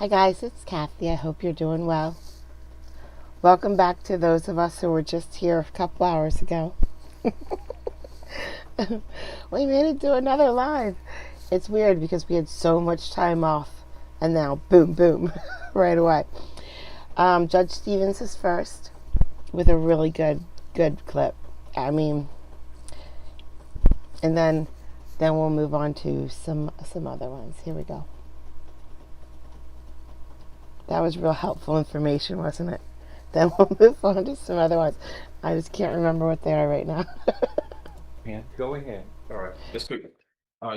guys, it's Kathy. I hope you're doing well. Welcome back to those of us who were just here a couple hours ago. We made it to another live. It's weird because we had so much time off and now boom, boom, right away. Judge Stevens is first with a really good clip. I mean, and then we'll move on to some other ones. Here we go. That was real helpful information, wasn't it? Then we'll move on to some other ones. I just can't remember what they are right now. Yeah, go ahead. All right, let's quick.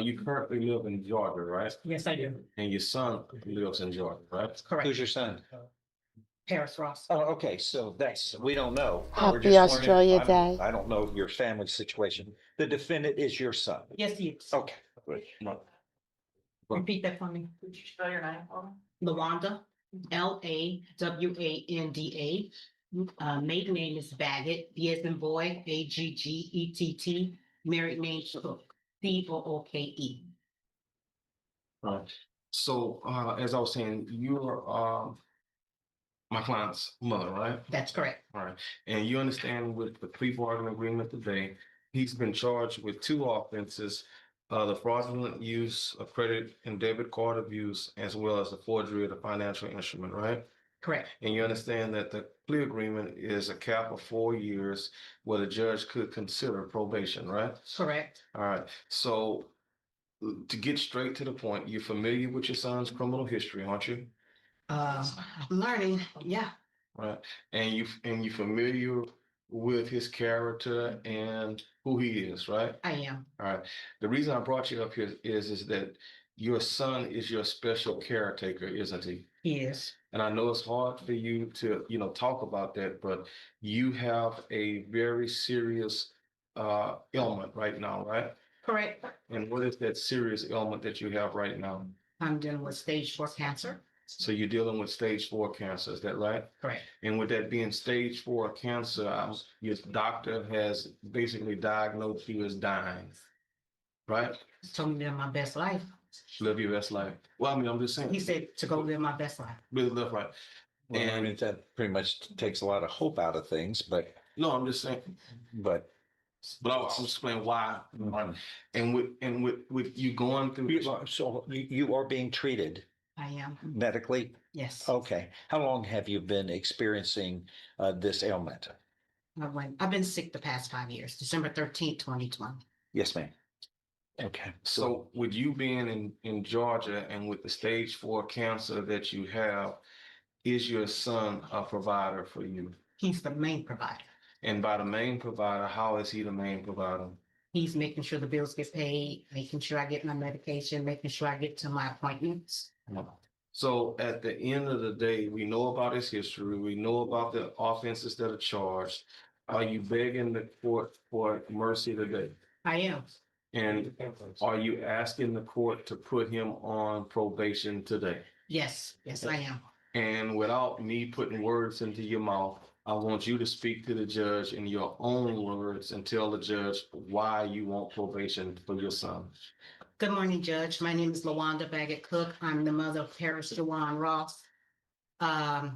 You currently live in Georgia, right? Yes, I do. And your son lives in Georgia, right? Correct. Who's your son? Paris Ross. Oh, okay, so we don't know. We're Happy just learning. Australia Day. I don't know your family situation. The defendant is your son. Yes, he is. Okay, good. Repeat that for me. Would you spell your name for me? Lawanda, Lawanda. Maiden name is Baggett, B as in boy, Aggett. Married name Cook, Cooke. Right. So, as I was saying, you're my client's mother, right? That's correct. All right. And you understand with the plea bargaining agreement today, he's been charged with two offenses, the fraudulent use of credit and debit card abuse, as well as the forgery of the financial instrument, right? Correct. And you understand that the plea agreement is a cap of 4 years where the judge could consider probation, right? Correct. All right. So to get straight to the point, you're familiar with your son's criminal history, aren't you? Learning, yeah. Right. And you familiar with his character and who he is, right? I am. All right. The reason I brought you up here is that your son is your special caretaker, isn't he? He is. And I know it's hard for you to, talk about that, but you have a very serious ailment right now, right? Correct. And what is that serious ailment that you have right now? I'm dealing with stage 4 cancer. So you're dealing with stage 4 cancer, is that right? Correct. And with that being stage 4 cancer, your doctor has basically diagnosed you as dying, right? Told me to live my best life. Live your best life. Well, I mean, I'm just saying. He said to go live my best life. Really live right. Well, I mean, that pretty much takes a lot of hope out of things, but No, I'm just saying. but I'll explain why. And with you going through. so you are being treated I am. medically. Yes. Okay, how long have you been experiencing this ailment? I've been sick the past 5 years, December 13th, 2020. Yes, ma'am. Okay, So with you being in Georgia and with the stage 4 cancer that you have, is your son a provider for you? He's the main provider. And by the main provider, how is he the main provider? He's making sure the bills get paid, making sure I get my medication, making sure I get to my appointments. So at the end of the day, we know about his history. We know about the offenses that are charged. Are you begging the court for mercy today? I am. And are you asking the court to put him on probation today? Yes. Yes, I am. And without me putting words into your mouth, I want you to speak to the judge in your own words and tell the judge why you want probation for your son. Good morning, Judge. My name is Lawanda Baggett Cook. I'm the mother of Paris Jawan Ross. I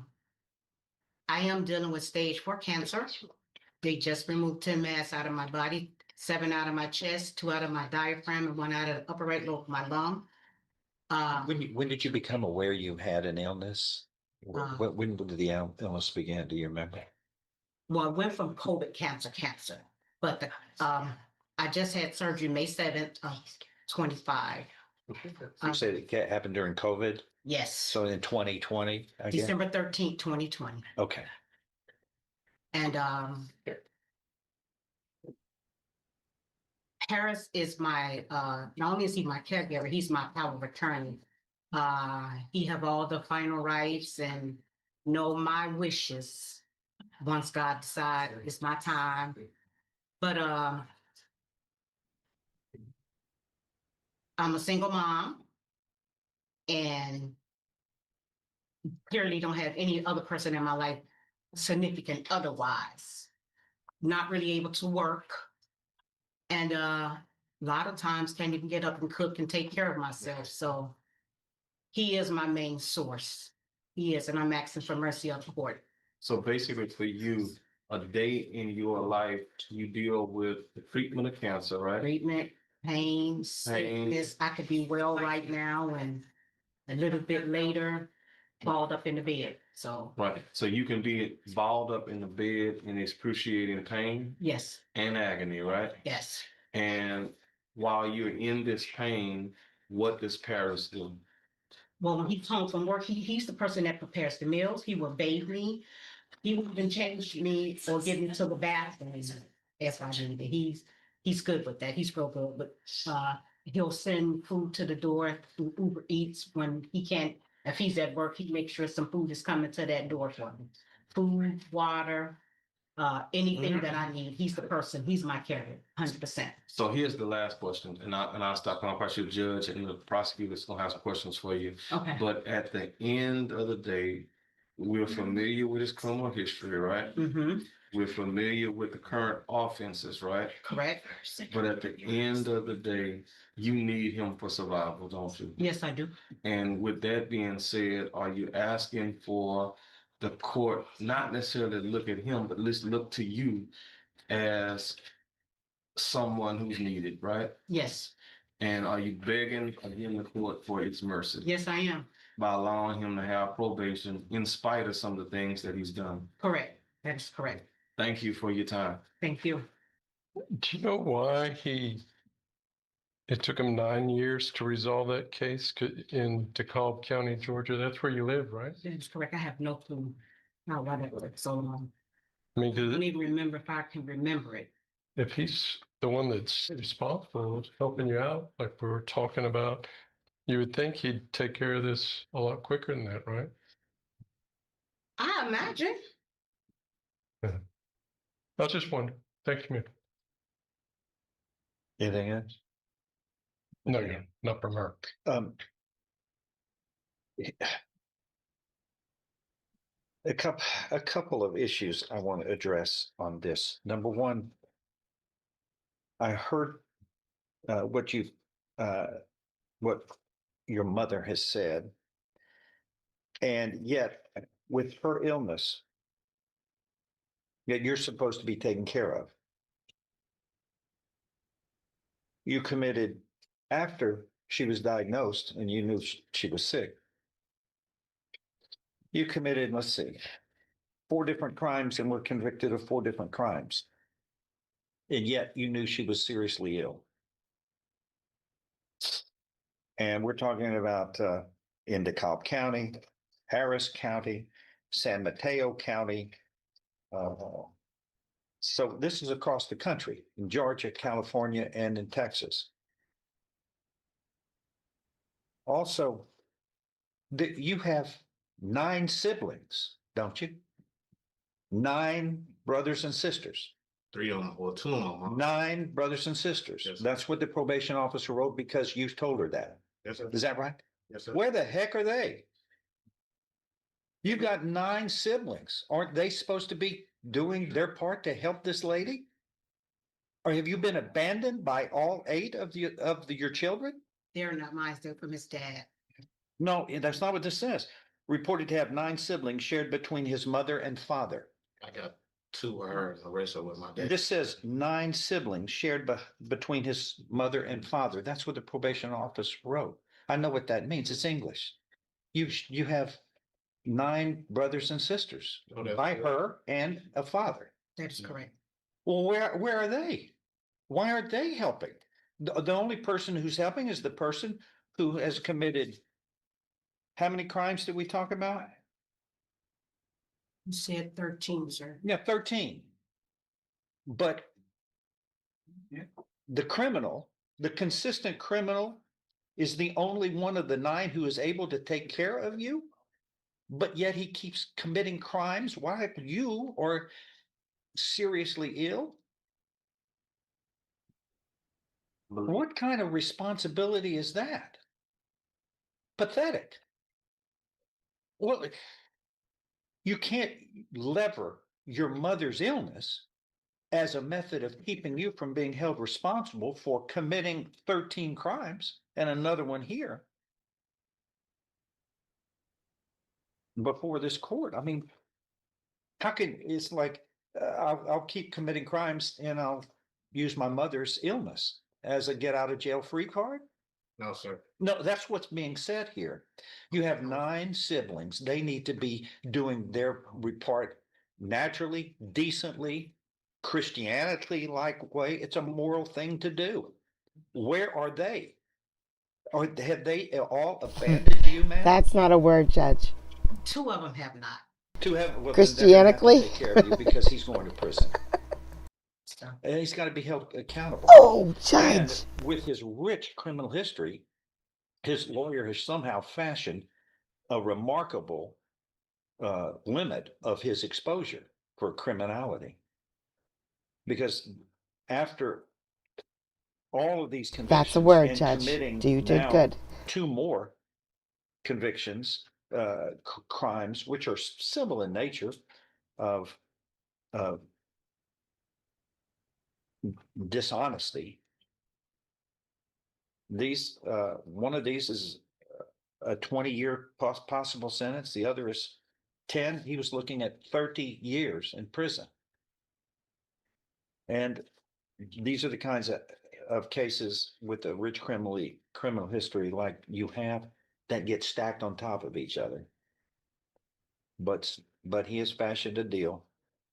am dealing with stage 4 cancer. They just removed 10 mass out of my body, 7 out of my chest, 2 out of my diaphragm, and 1 out of the upper right lobe of my lung. when did you become aware you had an illness? When did the illness begin? Do you remember? Well, I went from COVID cancer, but I just had surgery May 7th of 25. You said it happened during COVID, Yes, so in 2020 again? December 13th, 2020. Okay. And Harris is my, not only is he my caregiver, he's my power of attorney. He have all the final rights and know my wishes once God decides it's my time. But I'm a single mom and clearly don't have any other person in my life significant otherwise. Not really able to work. And a lot of times can't even get up and cook and take care of myself. So He is my main source. He is, and I'm asking for mercy of the court. So basically for you, a day in your life, you deal with the treatment of cancer, right? Treatment, pain, sickness. I could be well right now and a little bit later, balled up in the bed. So, Right. So you can be balled up in the bed in excruciating pain yes, and agony, right? yes. And while you're in this pain, what does Paris do? Well, when he comes home from work, he's the person that prepares the meals. He will bathe me. He will even change me or get me to the bathroom if I need it. He's good with that. He's real good. But he'll send food to the door through Uber Eats when he can't. If he's at work, he makes sure some food is coming to that door for me. Food, water, anything that I need. He's the person. He's my carrier, 100%. So here's the last question, and I'll stop. I'm probably the judge and the prosecutor's gonna have some questions for you. Okay. But at the end of the day, we're familiar with his criminal history, right? Mm-hmm. We're familiar with the current offenses, right? Correct. But at the end of the day, you need him for survival, don't you? Yes, I do. And with that being said, are you asking for the court not necessarily to look at him, but let's look to you as someone who's needed, right? Yes. And are you begging again the court for its mercy Yes, I am. by allowing him to have probation in spite of some of the things that he's done? Correct. That's correct. Thank you for your time. Thank you. Do you know why it took him 9 years to resolve that case in DeKalb County, Georgia? That's where you live, right? That's correct. I have no clue how why that took so long. I mean, I 'cause don't even remember if I can remember it. if he's the one that's responsible for helping you out, like we were talking about, you would think he'd take care of this a lot quicker than that, right? I imagine. I was just wondering. Thank you, man. Anything else? No, yeah, not from her. Um, a couple of issues I want to address on this. Number one, I heard what what your mother has said, and yet with her illness, that you're supposed to be taken care of, you committed after she was diagnosed and you knew she was sick. You committed, let's see, 4 different crimes and were convicted of 4 different crimes. And yet you knew she was seriously ill. And we're talking about in DeKalb County, Harris County, San Mateo County. So this is across the country, in Georgia, California, and in Texas. Also, you have 9 siblings, don't you? 9 brothers and sisters. 3 of them, or 2 of them. 9 brothers and sisters. Yes, sir. That's what the probation officer wrote because you told her that. Yes, sir. Is that right? Yes, sir. Where the heck are they? You've got 9 siblings. Aren't they supposed to be doing their part to help this lady? Or have you been abandoned by all 8 of your children? They're not mine. They're from his dad. No, that's not what this says. Reported to have 9 siblings shared between his mother and father. I got 2 of hers, the rest of with my dad. This says 9 siblings shared between his mother and father. That's what the probation office wrote. I know what that means. It's English. You have 9 brothers and sisters by her and a father. That is correct. Well, where are they? Why aren't they helping? The only person who's helping is the person who has committed. How many crimes did we talk about? You said 13, sir. Yeah, 13. But the criminal, the consistent criminal, is the only one of the 9 who is able to take care of you, but yet he keeps committing crimes while you are seriously ill. What kind of responsibility is that? Pathetic. Well, you can't lever your mother's illness as a method of keeping you from being held responsible for committing 13 crimes and another one here. before this court. I mean, how can, it's like, I'll keep committing crimes and I'll use my mother's illness as a get out of jail free card? No, sir. No, that's what's being said here. You have 9 siblings. They need to be doing their part naturally, decently, Christianity like way. It's a moral thing to do. Where are they? Or have they all abandoned you, man? That's not a word, Judge. 2 of them have not. To have, well, then they're gonna have to Christianically? take care of you because he's going to prison. So, And he's got to be held accountable. Oh, And Judge. with his rich criminal history, his lawyer has somehow fashioned a remarkable limit of his exposure for criminality. Because after all of these convictions That's a word, and Judge. committing You did now good. 2 more convictions, crimes, which are civil in nature of dishonesty. These, one of these is a 20-year possible sentence. The other is 10. He was looking at 30 years in prison. And these are the kinds of cases with a rich criminal history like you have that get stacked on top of each other. But he has fashioned a deal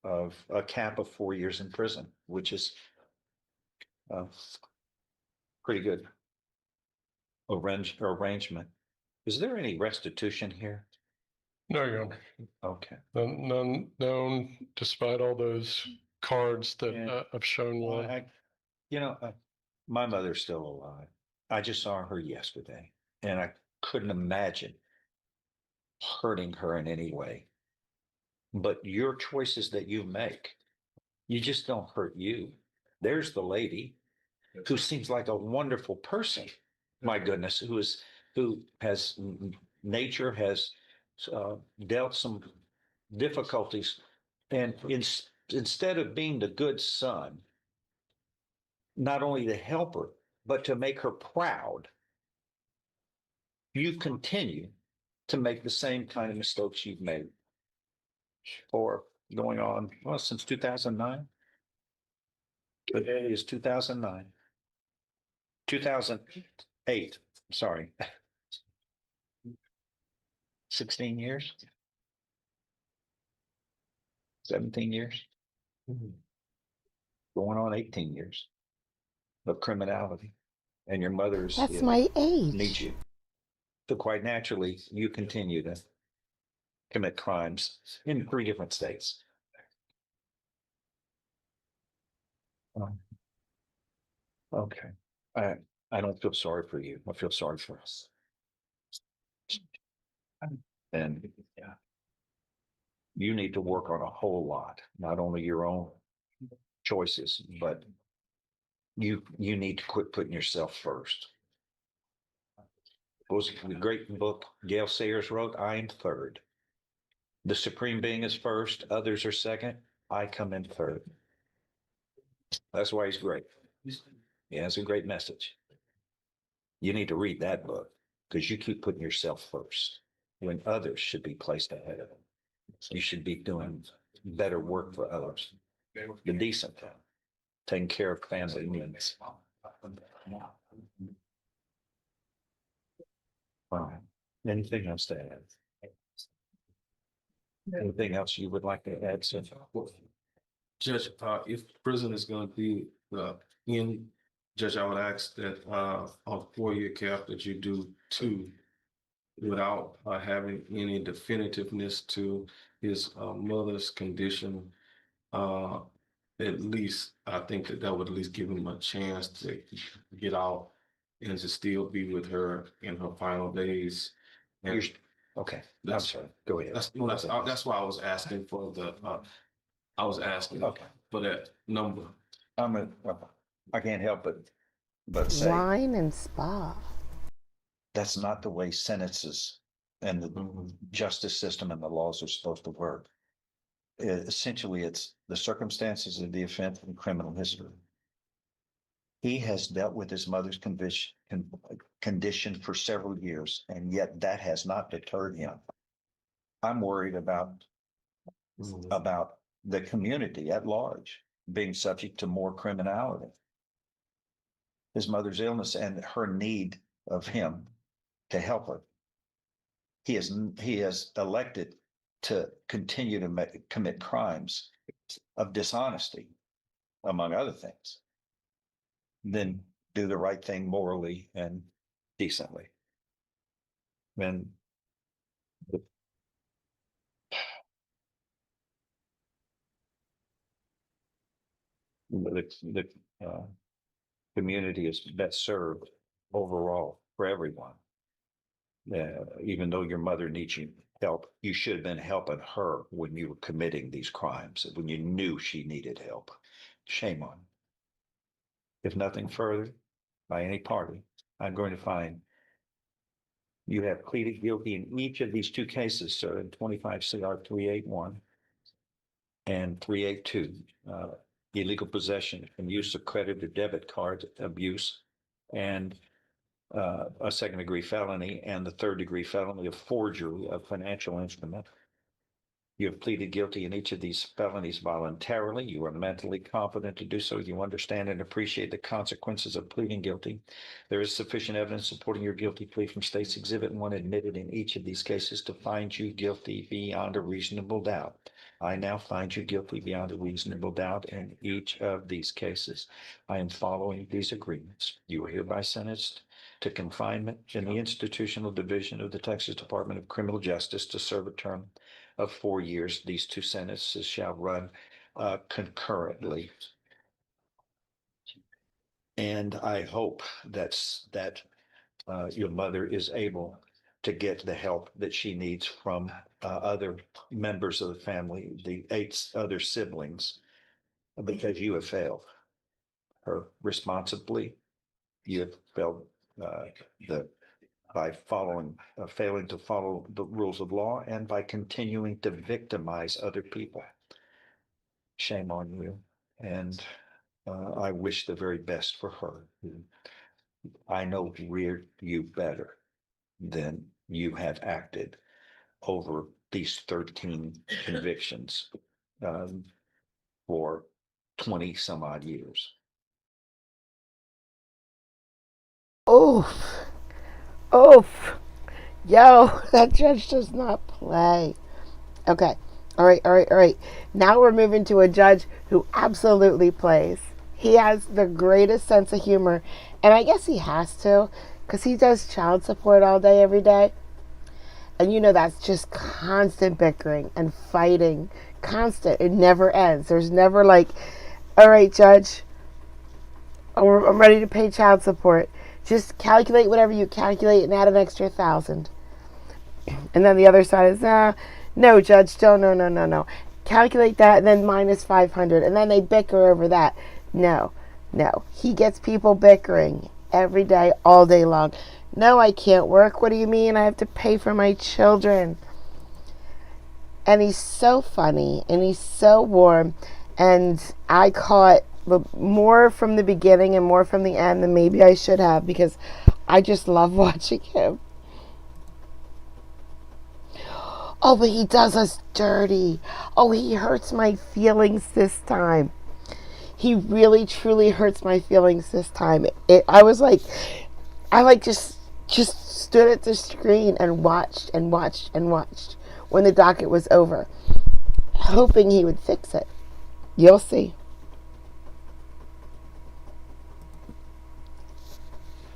of a cap of 4 years in prison, which is pretty good arrangement. Is there any restitution here? No, Your Honor. Okay. None, despite all those cards that Yeah. I've shown you. Well, my mother's still alive. I just saw her yesterday and I couldn't imagine hurting her in any way. But your choices that you make, you just don't hurt you. There's the lady who seems like a wonderful person. My goodness, who has nature has dealt some difficulties, and instead of being the good son, not only to help her but to make her proud, you continue to make the same kind of mistakes you've made for going on, well, since 2009. Today is 2009. 2008, sorry. 16 years? 17 years? Going on 18 years of criminality. And your mother's That's my needs age. you. So quite naturally, you continue to commit crimes in 3 different states. Okay. I don't feel sorry for you. I feel sorry for us. And yeah, you need to work on a whole lot, not only your own choices, but you need to quit putting yourself first. What was the great book Gail Sayers wrote? I am third. The supreme being is first, others are second. I come in third. That's why he's great. He has a great message. You need to read that book because you keep putting yourself first when others should be placed ahead of them. You should be doing better work for others, the decent thing, taking care of family needs. Wow. Anything else to add? Anything else you would like to add, sir? Judge, if prison is going to be in, Judge, I would ask that on 4-year cap that you do 2 without having any definitiveness to his mother's condition. At least, I think that would at least give him a chance to get out and to still be with her in her final days. And Okay, I'm That's- sorry. Go ahead. that's why I was asking for I was asking Okay. for that number. I can't help but say Wine and spa. that's not the way sentences and the justice system and the laws are supposed to work. Essentially, it's the circumstances of the offense and criminal history. He has dealt with his mother's condition for several years, and yet that has not deterred him I'm worried about the community at large being subject to more criminality. His mother's illness and her need of him to help her. He has elected to continue to commit crimes of dishonesty, among other things, than do the right thing morally and decently. And the community is best served overall for everyone. Even though your mother needs you help, you should have been helping her when you were committing these crimes, when you knew she needed help. Shame on you. If nothing further by any party, I'm going to find you have pleaded guilty in each of these two cases, sir, in 25 CR 381 and 382, illegal possession and use of credit or debit card abuse, and a second degree felony and the third degree felony of forgery of financial instrument. You have pleaded guilty in each of these felonies voluntarily. You are mentally competent to do so. You understand and appreciate the consequences of pleading guilty. There is sufficient evidence supporting your guilty plea from State's Exhibit 1 admitted in each of these cases to find you guilty beyond a reasonable doubt. I now find you guilty beyond a reasonable doubt in each of these cases. I am following these agreements. You are hereby sentenced to confinement in the Institutional Division of the Texas Department of Criminal Justice to serve a term of 4 years. These two sentences shall run concurrently. And I hope that your mother is able to get the help that she needs from other members of the family, the 8 other siblings, because you have failed her responsibly. You have failed by failing to follow the rules of law and by continuing to victimize other people. Shame on you. And I wish the very best for her. I know reared you better than you have acted over these 13 convictions for 20 some odd years. Oof. Oof. Yo, that judge does not play. Okay. All right. Now we're moving to a judge who absolutely plays. He has the greatest sense of humor, and I guess he has to, because he does child support all day, every day. And you know that's just constant bickering and fighting. Constant. It never ends. There's never like, all right, judge, I'm ready to pay child support. Just calculate whatever you calculate and add an extra 1,000. And then the other side is, no, judge, no. Calculate that and then minus 500. And then they bicker over that. No. He gets people bickering every day, all day long. No, I can't work. What do you mean? I have to pay for my children. And he's so funny and he's so warm. And I caught more from the beginning and more from the end than maybe I should have, because I just love watching him. Oh, but he does us dirty. Oh, he hurts my feelings this time. He really, truly hurts my feelings this time. I just stood at the screen and watched when the docket was over, hoping he would fix it. You'll see.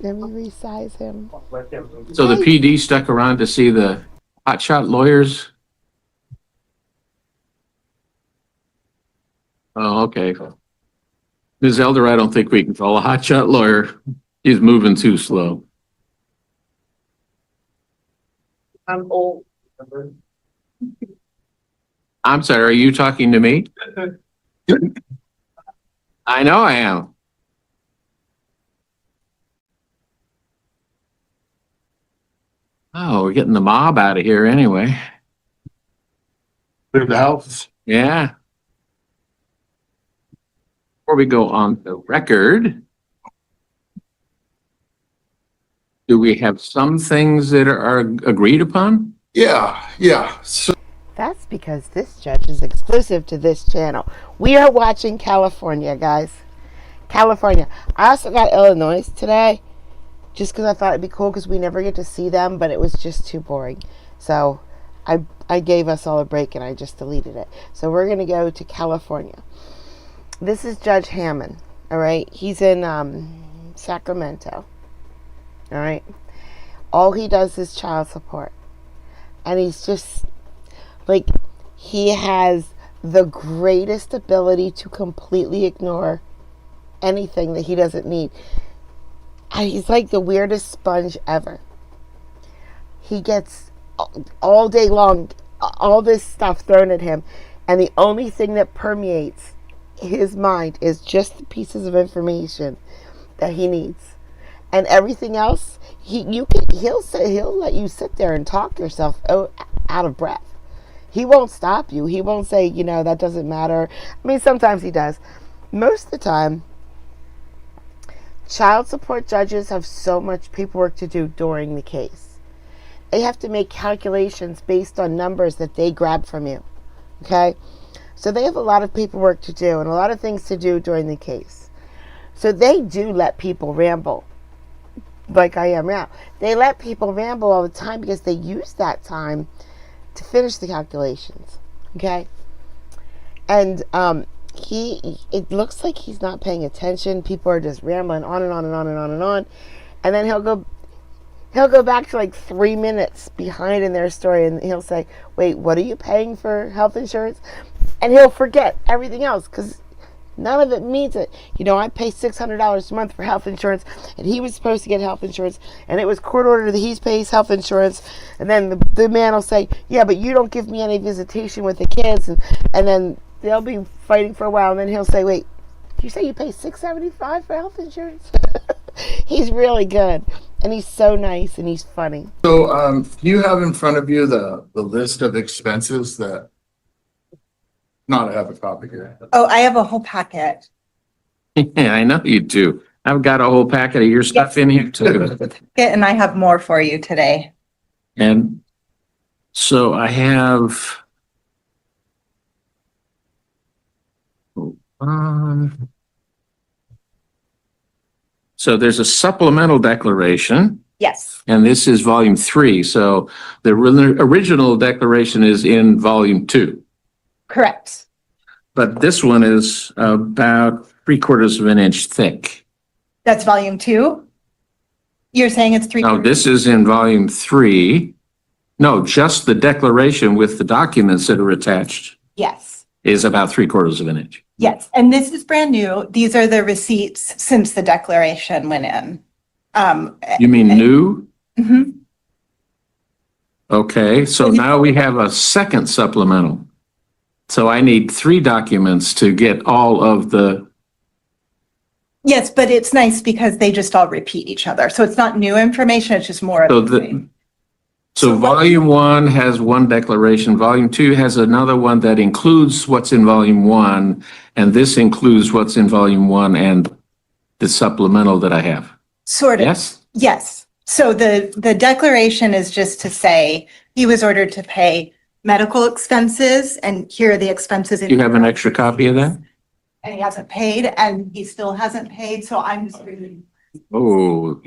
Let me resize him. So the PD stuck around to see the hotshot lawyers? Oh, okay. Ms. Elder, I don't think we can call a hotshot lawyer. He's moving too slow. I'm old. I'm sorry, are you talking to me? I know I am. Oh, we're getting the mob out of here anyway. Clear the house. Yeah. Before we go on the record, do we have some things that are agreed upon? Yeah. So That's because this judge is exclusive to this channel. We are watching California, guys. California. I also got Illinois today, just because I thought it'd be cool because we never get to see them, but it was just too boring. So I gave us all a break and I just deleted it. So we're going to go to California. This is Judge Hammond, all right? He's in Sacramento, all right? All he does is child support. And he's just, like, he has the greatest ability to completely ignore anything that he doesn't need. And he's like the weirdest sponge ever. He gets all day long all this stuff thrown at him, and the only thing that permeates his mind is just the pieces of information that he needs, and everything else he'll let you sit there and talk yourself out of breath. He won't stop you. He won't say, that doesn't matter. I mean, sometimes he does. Most of the time, child support judges have so much paperwork to do during the case. They have to make calculations based on numbers that they grab from you. Okay? So they have a lot of paperwork to do and a lot of things to do during the case. So they do let people ramble, like I am now. They let people ramble all the time because they use that time to finish the calculations. Okay? And it looks like he's not paying attention. People are just rambling on and on and on and on and on. And then he'll go back to like 3 minutes behind in their story, and he'll say, wait, what are you paying for health insurance? And he'll forget everything else because none of it means it. I pay $600 a month for health insurance, and he was supposed to get health insurance, and it was court ordered that he pays health insurance. And then the man will say, yeah, but you don't give me any visitation with the kids. And then they'll be fighting for a while, and then he'll say, wait, you say you pay $675 for health insurance? He's really good, and he's so nice, and he's funny. do you have in front of you the list of expenses that? Not, I have a copy here. Oh, I have a whole packet. Yeah, I know you do. I've got a whole packet of your stuff in here too. And I have more for you today. And so I have, so there's a supplemental declaration, Yes, and this is volume 3. So the original declaration is in volume 2, correct. but this one is about 3/4 of an inch thick. That's volume 2. You're saying it's 3. No, this is in volume 3. No, just the declaration with the documents that are attached Yes, is about 3/4 of an inch. yes. And this is brand new. These are the receipts since the declaration went in. You mean new? Mhm. Okay, so now we have a second supplemental. So I need 3 documents to get all of the, Yes, but it's nice because they just all repeat each other. So it's not new information, it's just more of so the the, same. so volume 1 has one declaration, volume 2 has another one that includes what's in volume 1, and this includes what's in volume 1 and the supplemental that I have. Sort of. Yes? Yes. So the declaration is just to say he was ordered to pay medical expenses, and here are the expenses. You have an extra copy of that? And he hasn't paid, and he still hasn't paid, so I'm just reading. Oh,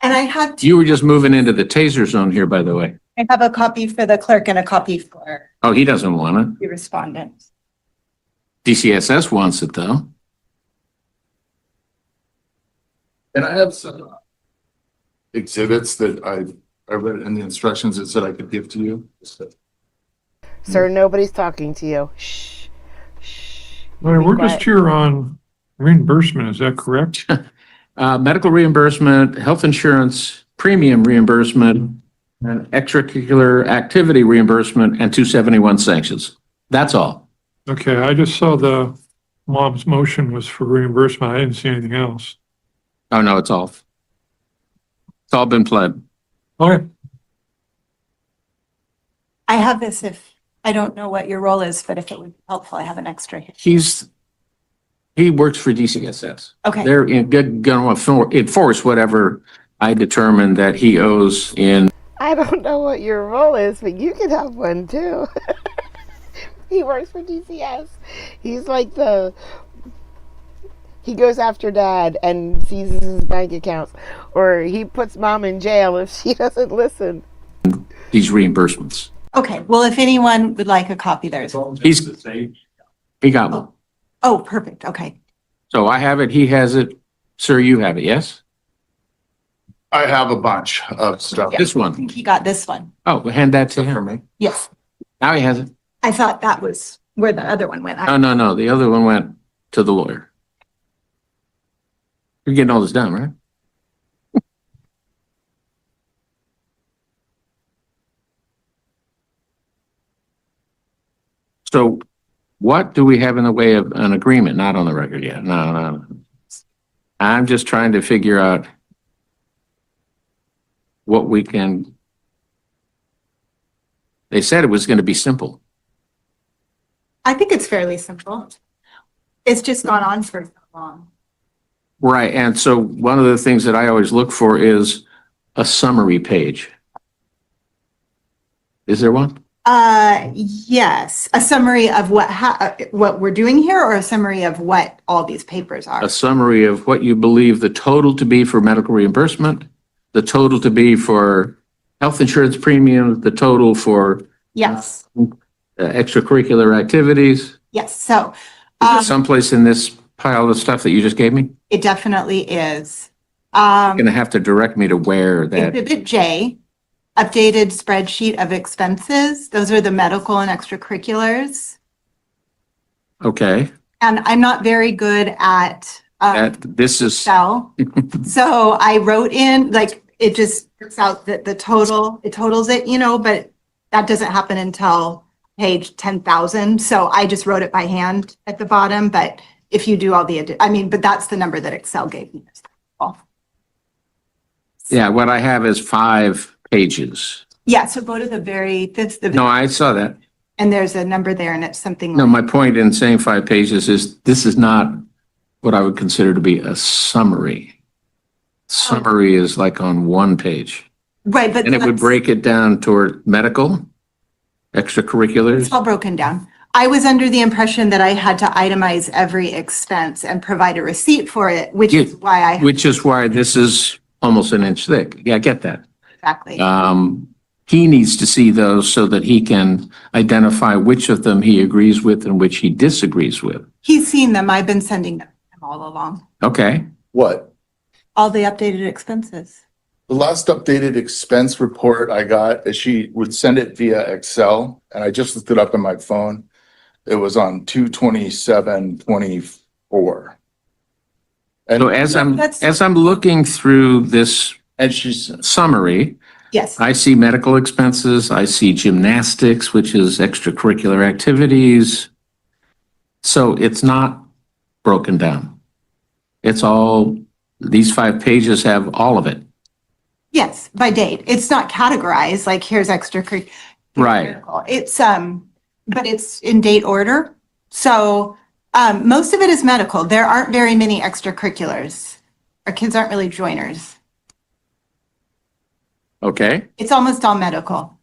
And I had you were just moving into the taser zone here, by the way. I have a copy for the clerk and a copy for Oh, he doesn't want it. the respondent. DCSS wants it though. And I have some exhibits that I read in the instructions that said I could give to you. Sir, nobody's talking to you. Shh. Shh. All right, we're Quiet. just here on reimbursement, is that correct? Medical reimbursement, health insurance, premium reimbursement, and extracurricular activity reimbursement, and 271 sanctions. That's all. Okay, I just saw the mom's motion was for reimbursement. I didn't see anything else. Oh, no, it's all. It's all been pled. Okay, I have this if, I don't know what your role is, but if it would be helpful, I have an extra. He works for DCSS. Okay, They're going to enforce whatever I determine that he owes in. I don't know what your role is, but you can have one too. He works for DCS. He's like he goes after dad and seizes his bank accounts, or he puts mom in jail if she doesn't listen. These reimbursements. Okay, well, if anyone would like a copy, there's, He got one. oh, perfect, okay. So I have it, he has it. Sir, you have it, yes? I have a bunch of stuff. This I one. think he got this one. Oh, hand that to For him. me. Yes, Now he has it. I thought that was where the other one went. No. The other one went to the lawyer. You're getting all this done, right? So what do we have in the way of an agreement? Not on the record yet. No. I'm just trying to figure out what we can. They said it was going to be simple. I think it's fairly simple. It's just gone on for so long. Right. And so one of the things that I always look for is a summary page. Is there one? Yes, a summary of what we're doing here, or a summary of what all these papers are. A summary of what you believe the total to be for medical reimbursement, the total to be for health insurance premium, the total for Yes, extracurricular activities. yes, so, Is it someplace in this pile of stuff that you just gave me? it definitely is. You're going to have to direct me to where that, Exhibit J, updated spreadsheet of expenses. Those are the medical and extracurriculars. okay, And I'm not very good at this is, Excel. So I wrote in, like, it just works out that the total, it totals it, but that doesn't happen until page 10,000. So I just wrote it by hand at the bottom, but if you do all but that's the number that Excel gave me. yeah, what I have is 5 pages. Yeah, so go to the that's No, I saw that. and there's a number there and it's something. No, my point in saying 5 pages is this is not what I would consider to be a summary. Summary is like on 1 page. Right, but And it would that's- break it down toward medical, extracurriculars. It's all broken down. I was under the impression that I had to itemize every expense and provide a receipt for it, which is why Which is why this is almost an inch thick. Yeah, I get that. exactly. He needs to see those so that he can identify which of them he agrees with and which he disagrees with. He's seen them. I've been sending them all along. Okay, What? All the updated expenses. The last updated expense report I got is she would send it via Excel, and I just looked it up on my phone. It was on 2/27/24. And so as That's- I'm looking through this and she's summary, Yes, I see medical expenses, I see gymnastics, which is extracurricular activities. So it's not broken down. It's all, these 5 pages have all of it. yes, by date. It's not categorized, like here's extracurricular. Right. It's, but it's in date order. So, most of it is medical. There aren't very many extracurriculars. Our kids aren't really joiners. Okay, It's almost all medical.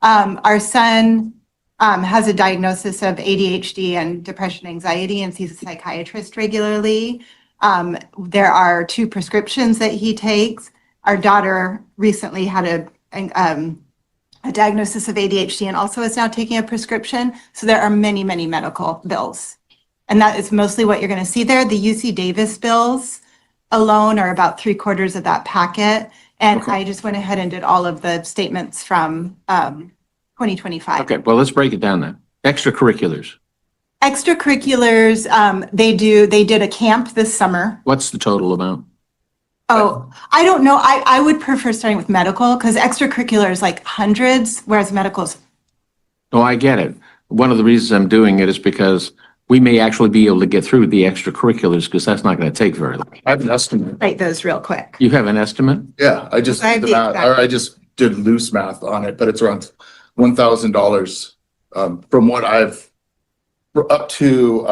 Our son has a diagnosis of ADHD and depression, anxiety, and sees a psychiatrist regularly. There are 2 prescriptions that he takes. Our daughter recently had a diagnosis of ADHD and also is now taking a prescription. So there are many, many medical bills. And that is mostly what you're going to see there. The UC Davis bills alone are about 3/4 of that packet. And Okay. I just went ahead and did all of the statements from 2025. okay, well, let's break it down then. Extracurriculars, Extracurriculars, they did a camp this summer. what's the total amount? Oh, I don't know. I would prefer starting with medical because extracurricular is like hundreds, whereas medical is, Oh, I get it. One of the reasons I'm doing it is because we may actually be able to get through the extracurriculars because that's not going to take very long. I have an estimate. write those real quick. You have an estimate? Yeah, I just I have did the the math, exact- or I just did loose math on it, but it's around $1,000 from what I've up to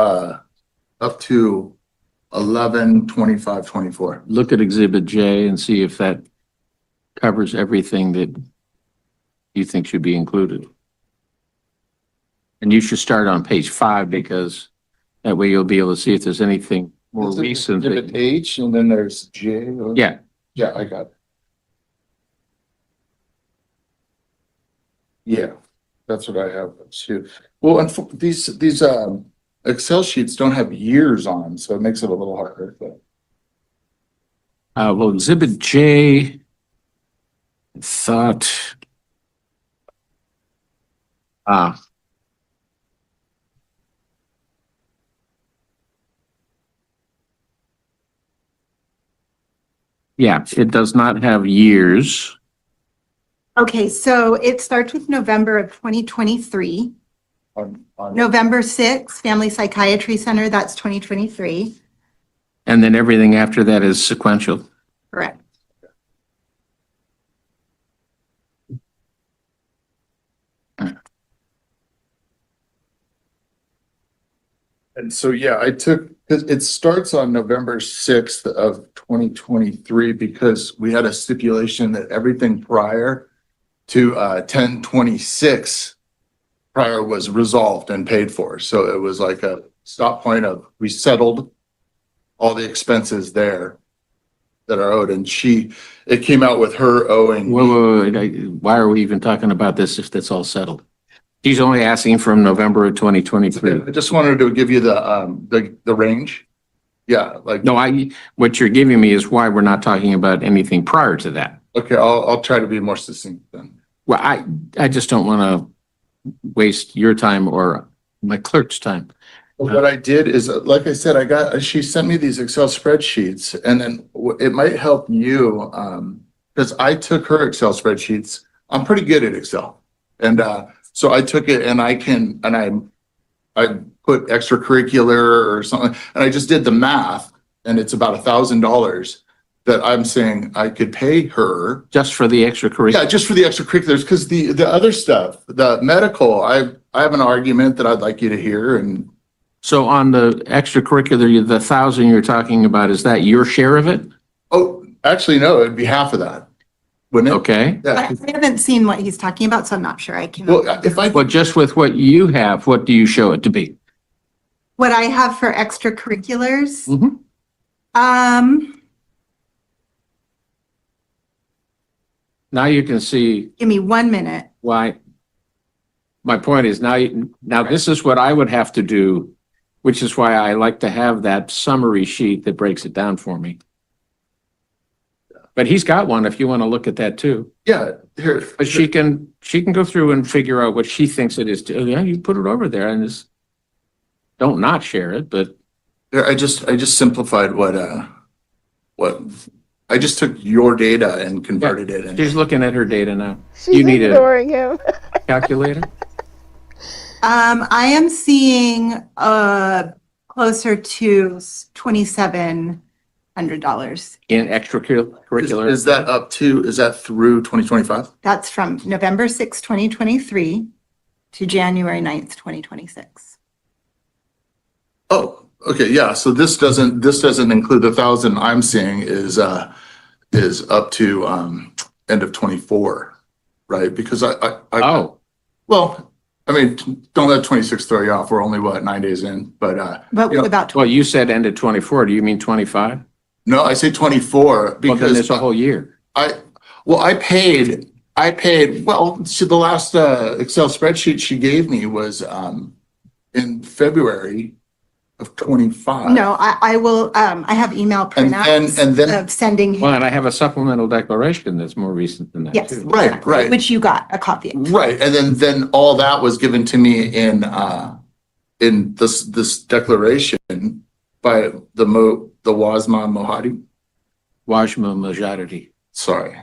11/25/24. Look at Exhibit J and see if that covers everything that you think should be included. And you should start on page 5 because that way you'll be able to see if there's anything more It's recent. Exhibit H, and then there's J. Yeah, Yeah, I got it. Yeah, that's what I have too. Well, and these Excel sheets don't have years on them, so it makes it a little harder, but. well, Exhibit J, I thought. Yeah, it does not have years. Okay, so it starts with November of 2023. on- November 6th, Family Psychiatry Center, that's 2023. And then everything after that is sequential. Correct. And so, yeah, I took, it starts on November 6th of 2023 because we had a stipulation that everything prior to 10/26 prior was resolved and paid for. So it was like a stop point of, we settled all the expenses there that are owed. And it came out with her owing. Why are we even talking about this if that's all settled? She's only asking from November of 2023. I just wanted to give you the range. Yeah, like. No, what you're giving me is why we're not talking about anything prior to that. Okay, I'll try to be more succinct then. Well, I just don't want to waste your time or my clerk's time. What I did is, like I said, she sent me these Excel spreadsheets, and then it might help you, because I took her Excel spreadsheets. I'm pretty good at Excel. And so I took it and I put extracurricular or something, and I just did the math, and it's about $1,000 that I'm saying I could pay her. Just for the extracurricular? Yeah, just for the extracurriculars, because the other stuff, the medical, I have an argument that I'd like you to hear. And So on the extracurricular, the 1,000 you're talking about, is that your share of it? oh, actually, no, it'd be half of that, wouldn't it? Okay. Yeah. I haven't seen what he's talking about, so I'm not sure I can. Well, if I, Well, just with what you have, what do you show it to be? What I have for extracurriculars, Mhm. Now you can see give me 1 minute. why. My point is now this is what I would have to do, which is why I like to have that summary sheet that breaks it down for me. But he's got one if you want to look at that too. yeah, here. But she can go through and figure out what she thinks it is. Yeah, you put it over there and just don't not share it, but Here, I just simplified what I just took your data and converted it. And she's looking at her data now. She's You need a ignoring him. calculator? I am seeing closer to $2,700. In extracurricular? is that through 2025? That's from November 6, 2023 to January 9th, 2026. Oh, okay, yeah. So this doesn't include the 1,000 I'm seeing is up to end of 24, right? Because Oh, well, I mean, don't let 26 throw you off. We're only 9 days in, but But you know, about well, you said end of 24. Do you mean 25? no, I say 24 Well, then because it's a whole year. I paid, well, see, the last Excel spreadsheet she gave me was in February of 25. No, I will, I have email And printouts then- of sending, Well, and I have a supplemental declaration that's more recent than that yes. too. Right, exactly, right. Which you got a copy of. Right, and then all that was given to me in this declaration by the Wasma Mohadi. Wajma Majority. Sorry.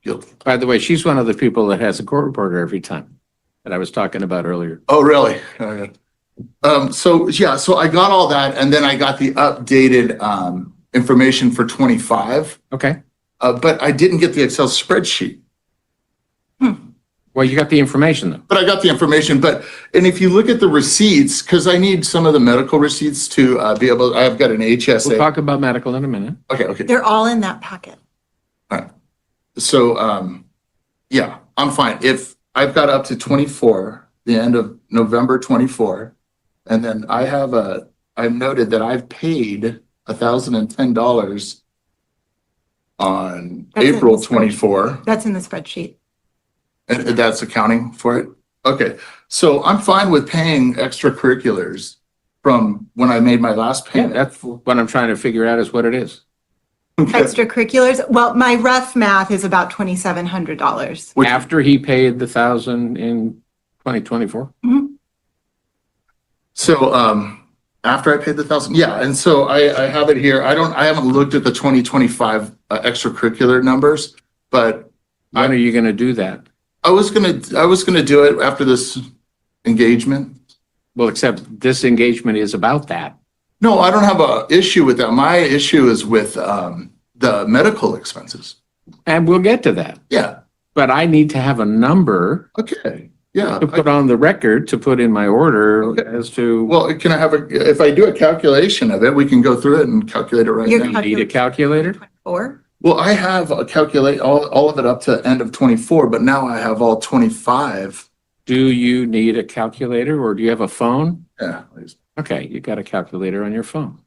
Guilty. By the way, she's one of the people that has a court reporter every time that I was talking about earlier. Oh, really? Okay. So I got all that, and then I got the updated information for 25, Okay. but I didn't get the Excel spreadsheet. Well, you got the information though. But I got the information, and if you look at the receipts, because I need some of the medical receipts to be able, I've got an We'll HSA. talk about medical in a minute. Okay. They're all in that packet. So, yeah, I'm fine. If I've got up to 24, the end of November 24, and then I've noted that I've paid $1,010 on That's in April the spreadsheet. 24. That's in the spreadsheet. And that's accounting for it? Okay, so I'm fine with paying extracurriculars from when I made my last Yeah, payment. that's what I'm trying to figure out is what it is. Extracurriculars, well, my rough math is about $2,700. Which- After he paid the 1,000 in 2024? So, after I paid the 1,000, yeah, and so I have it here. I haven't looked at the 2025 extracurricular numbers, but When are you going to do that? I was gonna do it after this engagement. Well, except this engagement is about that. No, I don't have a issue with that. My issue is with, the medical expenses. And we'll get to that. Yeah, But I need to have a number okay, yeah. to put on the record, to put in my order Okay. as to, Well, can I have if I do a calculation of it, we can go through it and calculate it right You're now. you need a calculator? 24. Well, I have a all of it up to end of 24, but now I have all 25. Do you need a calculator or do you have a phone? Yeah, please. Okay, you got a calculator on your phone.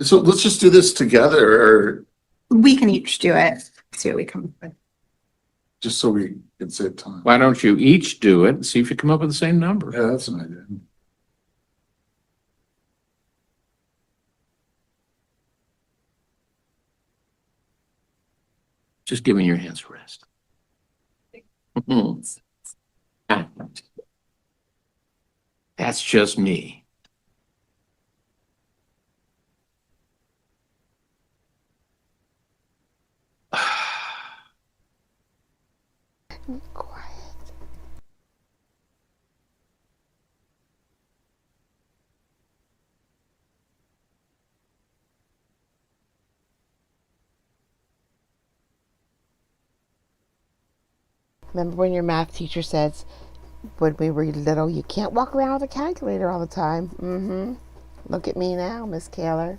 So let's just do this together, or We can each do it, see what we come up with. just so we can save time. Why don't you each do it and see if you come up with the same number? Yeah, that's an idea. Just giving your hands a rest. That's just me. Quiet. Remember when your math teacher says, when we were little, you can't walk around with a calculator all the time. Mm-hmm. Look at me now, Miss Kaler.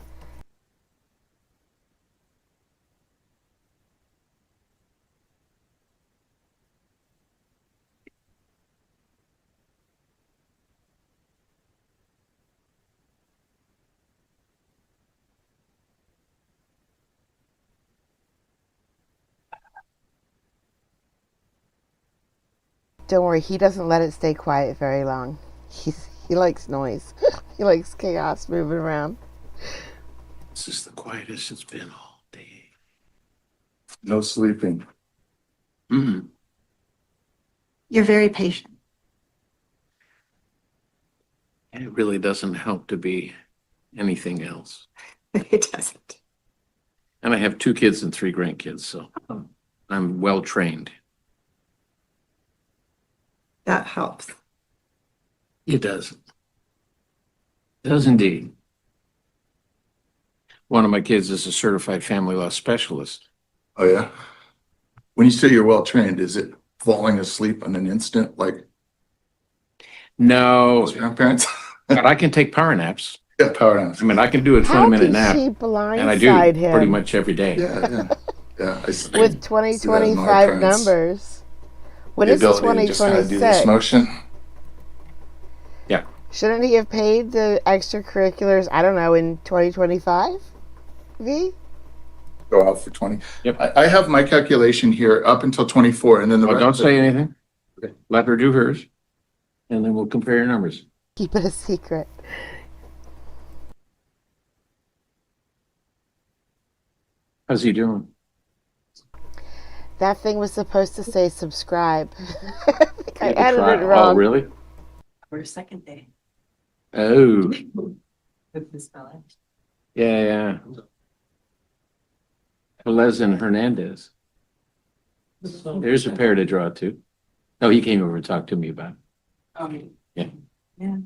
Don't worry, he doesn't let it stay quiet very long. He likes noise. He likes chaos moving around. This is the quietest it's been all day. No sleeping. Mm. You're very patient. And it really doesn't help to be anything else. It doesn't. And I have 2 kids and 3 grandkids, so I'm well trained. That helps. It does. It does indeed. One of my kids is a certified family law specialist. Oh, yeah? When you say you're well-trained, is it falling asleep in an instant like No, most grandparents? but I can take power naps. Yeah, power downs. I mean, I can do a How 20-minute could nap, she and I do blindside him pretty much every day. Yeah, yeah. Yeah. I see with that in 2025 our parents. numbers? When The is the ability to just kind of do this 2026? motion. Shouldn't he have paid the extracurriculars, I don't know, in 2025? V? Go out for 20. Yep. I have my calculation here up until 24, and then the Well, don't rest. say anything. Okay. Let her do hers, and then we'll compare your numbers. Keep it a secret. How's he doing? That thing was supposed to say subscribe. I think I Maybe edited try- it wrong. Oh, really? For a second day. Oh, With the spelling. yeah. Velez and Hernandez. There's a pair to draw to. Oh, he came over and talked to me about it. Yeah. Yeah.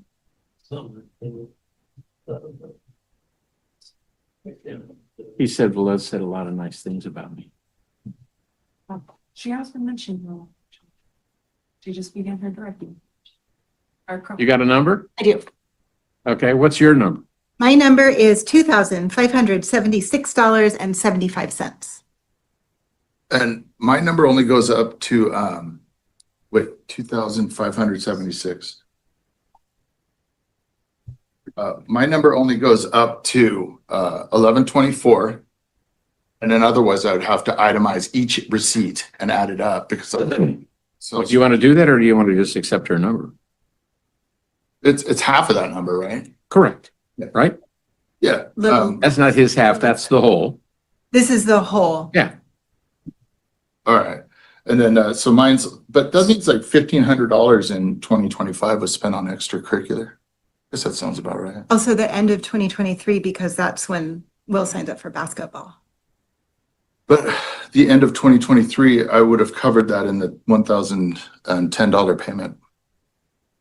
He said Velez said a lot of nice things about me. She also mentioned, she just began her directing. You got a number? I do. Okay, what's your number? My number is $2,576.75. And my number only goes up to, 2,576. My number only goes up to, 1124. And then otherwise I would have to itemize each receipt and add it up because. So Do you want to do that or do you want to just accept her number? it's half of that number, right? Correct. Yeah. Right? Yeah. Little- That's not his half, that's the whole. This is the whole. Yeah. All right. And then, so mine's, but that means like $1,500 in 2025 was spent on extracurricular. Guess that sounds about right. Also the end of 2023, because that's when Will signed up for basketball. But the end of 2023, I would have covered that in the $1,010 payment.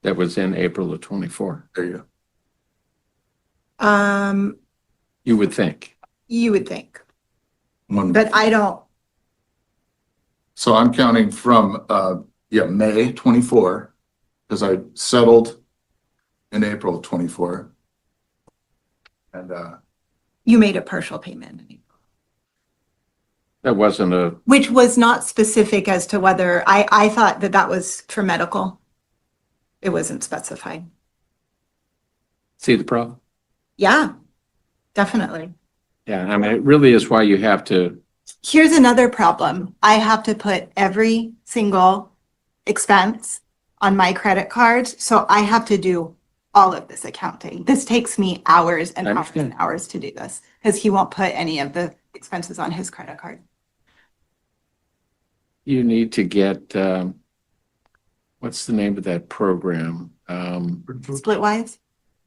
That was in April of 24, There you go. you would think. You would think, One- but I don't. So I'm counting from, May 24, because I settled in April 24. And, You made a partial payment, That wasn't a, which was not specific as to whether, I thought that that was for medical. It wasn't specified. see the problem? Yeah, definitely. Yeah, I mean, it really is why you have to, Here's another problem. I have to put every single expense on my credit cards. So I have to do all of this accounting. This takes me hours and I hours and understand. hours to do this because he won't put any of the expenses on his credit card. you need to get, what's the name of that program? Splitwise?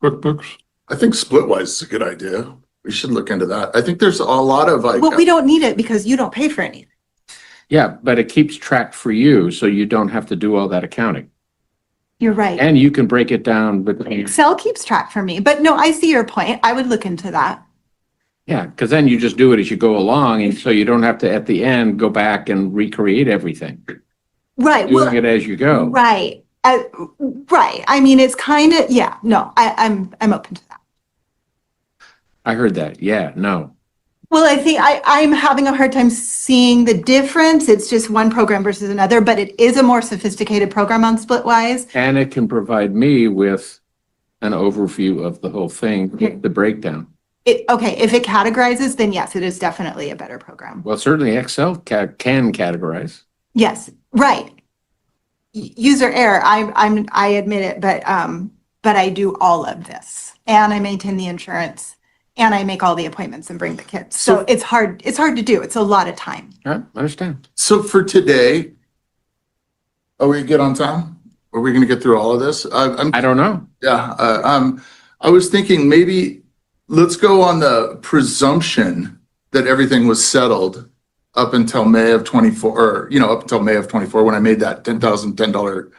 QuickBooks? I think Splitwise is a good idea. We should look into that. I think there's a lot of like. Well, we don't need it because you don't pay for anything. Yeah, but it keeps track for you, so you don't have to do all that accounting. You're right. And you can break it down between, Excel keeps track for me, but no, I see your point. I would look into that. yeah, because then you just do it as you go along, and so you don't have to, at the end, go back and recreate everything. Right. Well, Doing it as you go. right. Right. I mean, it's kind of, yeah, no, I'm open to that. I heard that. Yeah, no. Well, I think I'm having a hard time seeing the difference. It's just one program versus another, but it is a more sophisticated program on Splitwise. And it can provide me with an overview of the whole thing, the breakdown. Okay, if it categorizes, then yes, it is definitely a better program. Well, certainly Excel can categorize. Yes, right. User error, I admit it, but I do all of this and I maintain the insurance and I make all the appointments and bring the kids. So it's hard to do. It's a lot of time. All right, understand. So for today, are we good on time? Are we gonna get through all of this? I don't know. Yeah, I was thinking maybe let's go on the presumption that everything was settled up until May of 24, or, up until May of 24, when I made that $10,010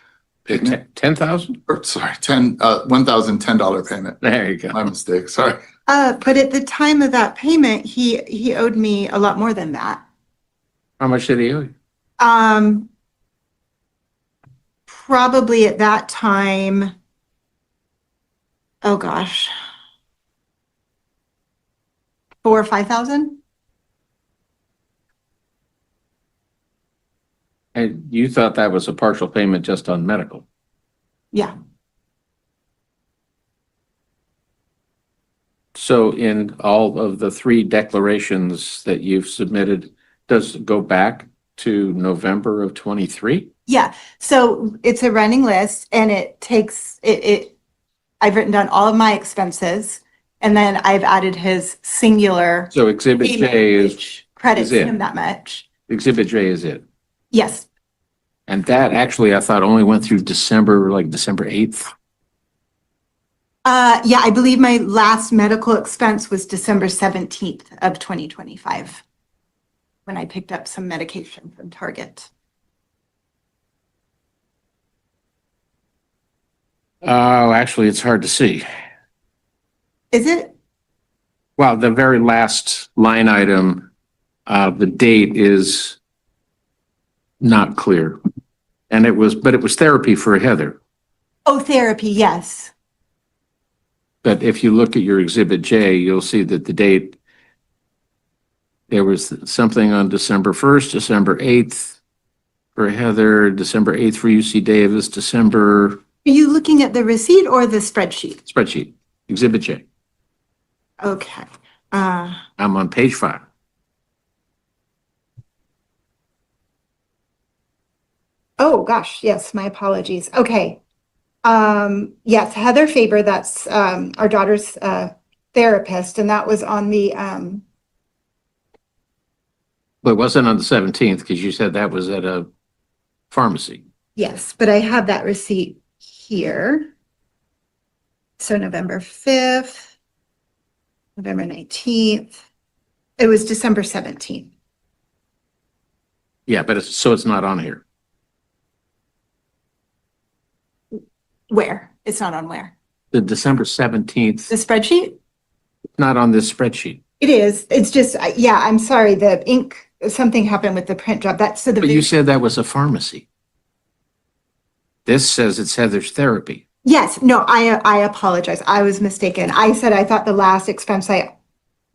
payment. 10,000? Or sorry, $1,010 payment. There you go. My mistake, sorry. But at the time of that payment, he owed me a lot more than that. How much did he owe you? Probably at that time, oh gosh, 4,000 or 5,000. And you thought that was a partial payment just on medical? Yeah. So in all of the 3 declarations that you've submitted, does it go back to November of 23? Yeah. So it's a running list and it takes it. I've written down all of my expenses and then I've added his singular. So Exhibit payment, J is, which credits is it. him that much. Exhibit J is it. Yes. And that actually, I thought only went through December 8th. Yeah, I believe my last medical expense was December 17th of 2025 when I picked up some medication from Target. Oh, actually, it's hard to see. Is it? Well, the very last line item, the date is not clear. And it was therapy for Heather. Oh, therapy, yes. But if you look at your Exhibit J, you'll see that the date There was something on December 1st, December 8th for Heather, December 8th for UC Davis, December Are you looking at the receipt or the spreadsheet? spreadsheet, Exhibit J. Okay. I'm on page 5. Oh, gosh, yes, my apologies. Okay. Yes, Heather Faber, that's our daughter's therapist, and that was on the But it wasn't on the 17th because you said that was at a pharmacy. yes, but I have that receipt here. So November 5th, November 19th. It was December 17th. Yeah, but it's not on here. Where? It's not on where? The December 17th, The spreadsheet? not on this spreadsheet. It is. It's just, yeah, I'm sorry, the ink, something happened with the print job. That's so the. But you said that was a pharmacy. This says it's Heather's therapy. Yes, no, I apologize. I was mistaken. I said I thought the last expense I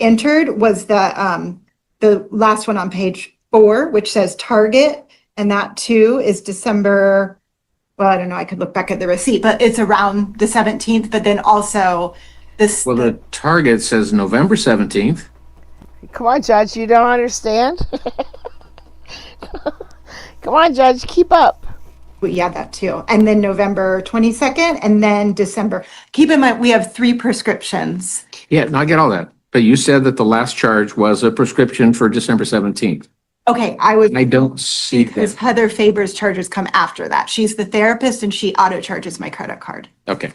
entered was the last one on page 4, which says Target, and that too is December. Well, I don't know. I could look back at the receipt, but it's around the 17th. But then also this. Well, the Target says November 17th. Come on, Judge, you don't understand? Come on, Judge, keep up. Yeah, that too. And then November 22nd, and then December. Keep in mind, we have 3 prescriptions. Yeah, no, I get all that. But you said that the last charge was a prescription for December 17th. Okay, I was. I don't see Because that. Heather Faber's charges come after that. She's the therapist and she auto charges my credit card. Okay.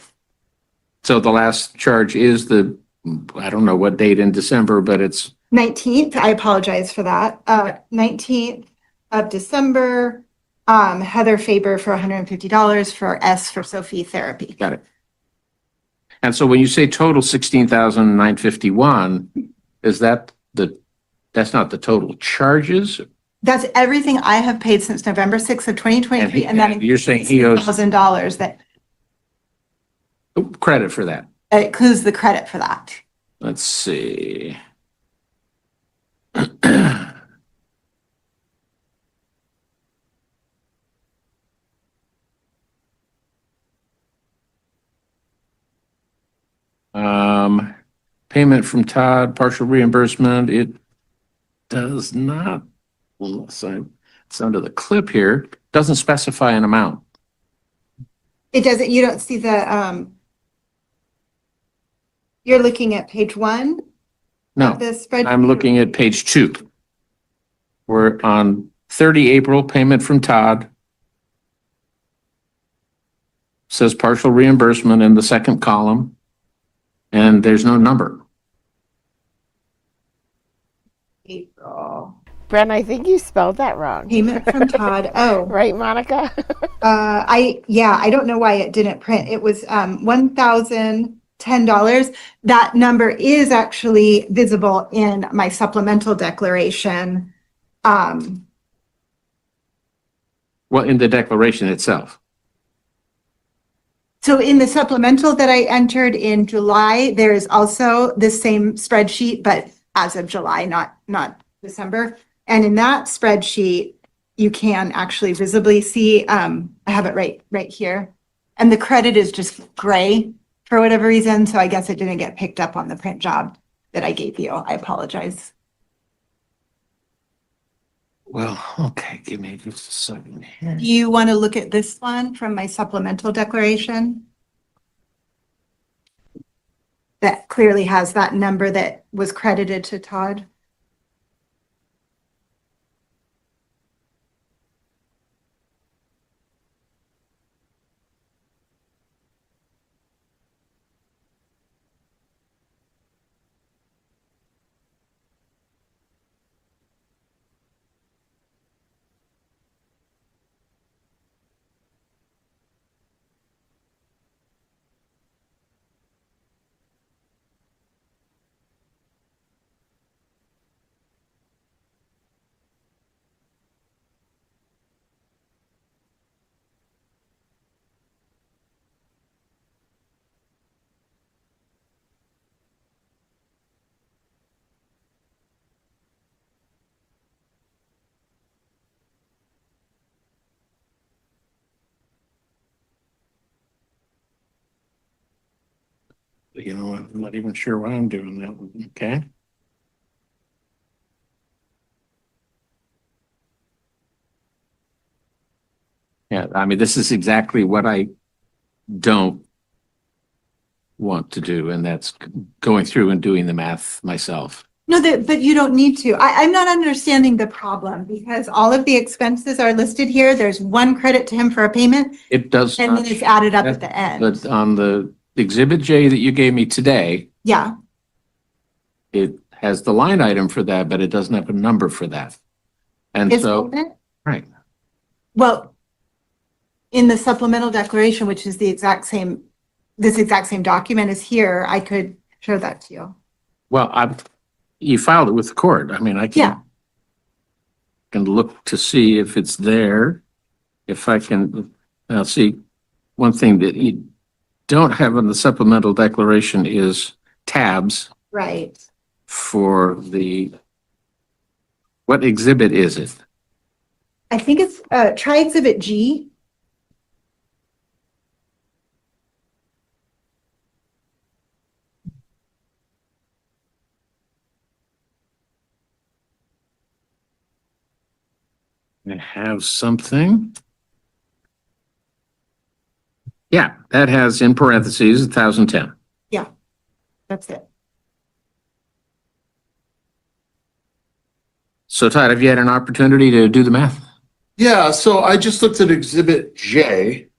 So the last charge is I don't know what date in December, but it's 19th, I apologize for that. 19th of December, Heather Faber for $150 for S for Sophie therapy. got it. And so when you say total 16,951, is that's not the total charges? That's everything I have paid since November 6th of 2023. And that You're saying he owes $1,000 that credit for that. includes the credit for that. Let's see. Payment from Todd, partial reimbursement. It does not, it's under the clip here, doesn't specify an amount. It doesn't, you don't see you're looking at page 1 No, of this spreadsheet? I'm looking at page 2. We're on 30 April, payment from Todd. Says partial reimbursement in the second column. And there's no number. April. Bren, I think you spelled that wrong. Payment from Todd. Oh, Right, Monica? I don't know why it didn't print. It was $1,010. That number is actually visible in my supplemental declaration. Well, in the declaration itself. So in the supplemental that I entered in July, there is also the same spreadsheet, but as of July, not December. And in that spreadsheet, you can actually visibly see, I have it right here. And the credit is just gray for whatever reason. So I guess it didn't get picked up on the print job that I gave you. I apologize. Well, okay, give me just a second here. Do you want to look at this one from my supplemental declaration? That clearly has that number that was credited to Todd. You know, I'm not even sure why I'm doing that. Okay. Yeah, I mean, this is exactly what I don't want to do, and that's going through and doing the math myself. No, but you don't need to. I'm not understanding the problem because all of the expenses are listed here. There's one credit to him for a payment It does and then not, it's added up at the but end. on the Exhibit J that you gave me today, Yeah, it has the line item for that, but it doesn't have a number for that. And it's, so, right, well, in the supplemental declaration, which is this exact same document is here, I could show that to you. well, you filed it with the court. I mean, I Yeah. can look to see if it's there. If I can, see, one thing that you don't have in the supplemental declaration is tabs Right. for what exhibit is it? I think it's, try Exhibit G. I have something. Yeah, that has in parentheses 1,010. That's it. So Todd, have you had an opportunity to do the math? Yeah, so I just looked at Exhibit J.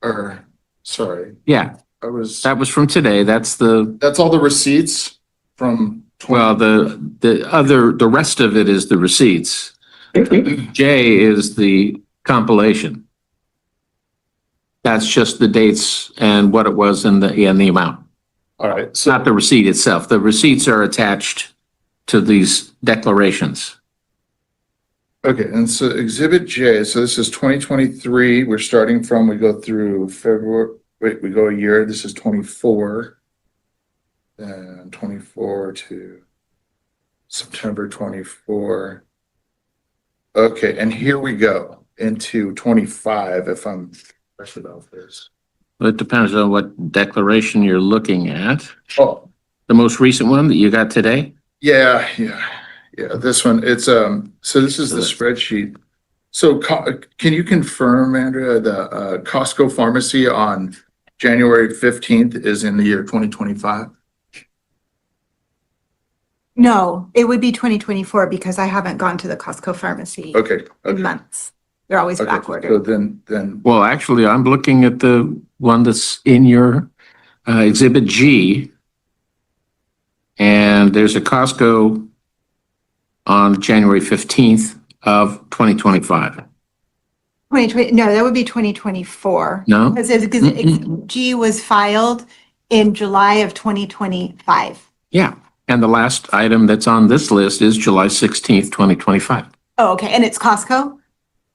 Or, sorry, Yeah, that was from today. That's all the receipts from. well, the rest of it is the receipts. J is the compilation. That's just the dates and what it was and the amount. All right, It's not the receipt itself. The receipts are attached to these declarations. okay, and so Exhibit J, so this is 2023, we go through February, we go a year, this is 24. And 24 to September 24. Okay, and here we go into 25, if I'm correct about this. It depends on what declaration you're looking at. Oh, The most recent one that you got today? yeah, this one, it's, so this is the spreadsheet. So can you confirm, Andrea, the Costco pharmacy on January 15th is in the year 2025? No, it would be 2024 because I haven't gone to the Costco pharmacy Okay, in okay. months. They're always Okay, back so ordered. then, Well, actually, I'm looking at the one that's in your Exhibit G. And there's a Costco on January 15th of 2025. 2020, no, that would be 2024. No? Because Exhibit G was filed in July of 2025. Yeah. And the last item that's on this list is July 16th, 2025. Oh, okay. And it's Costco?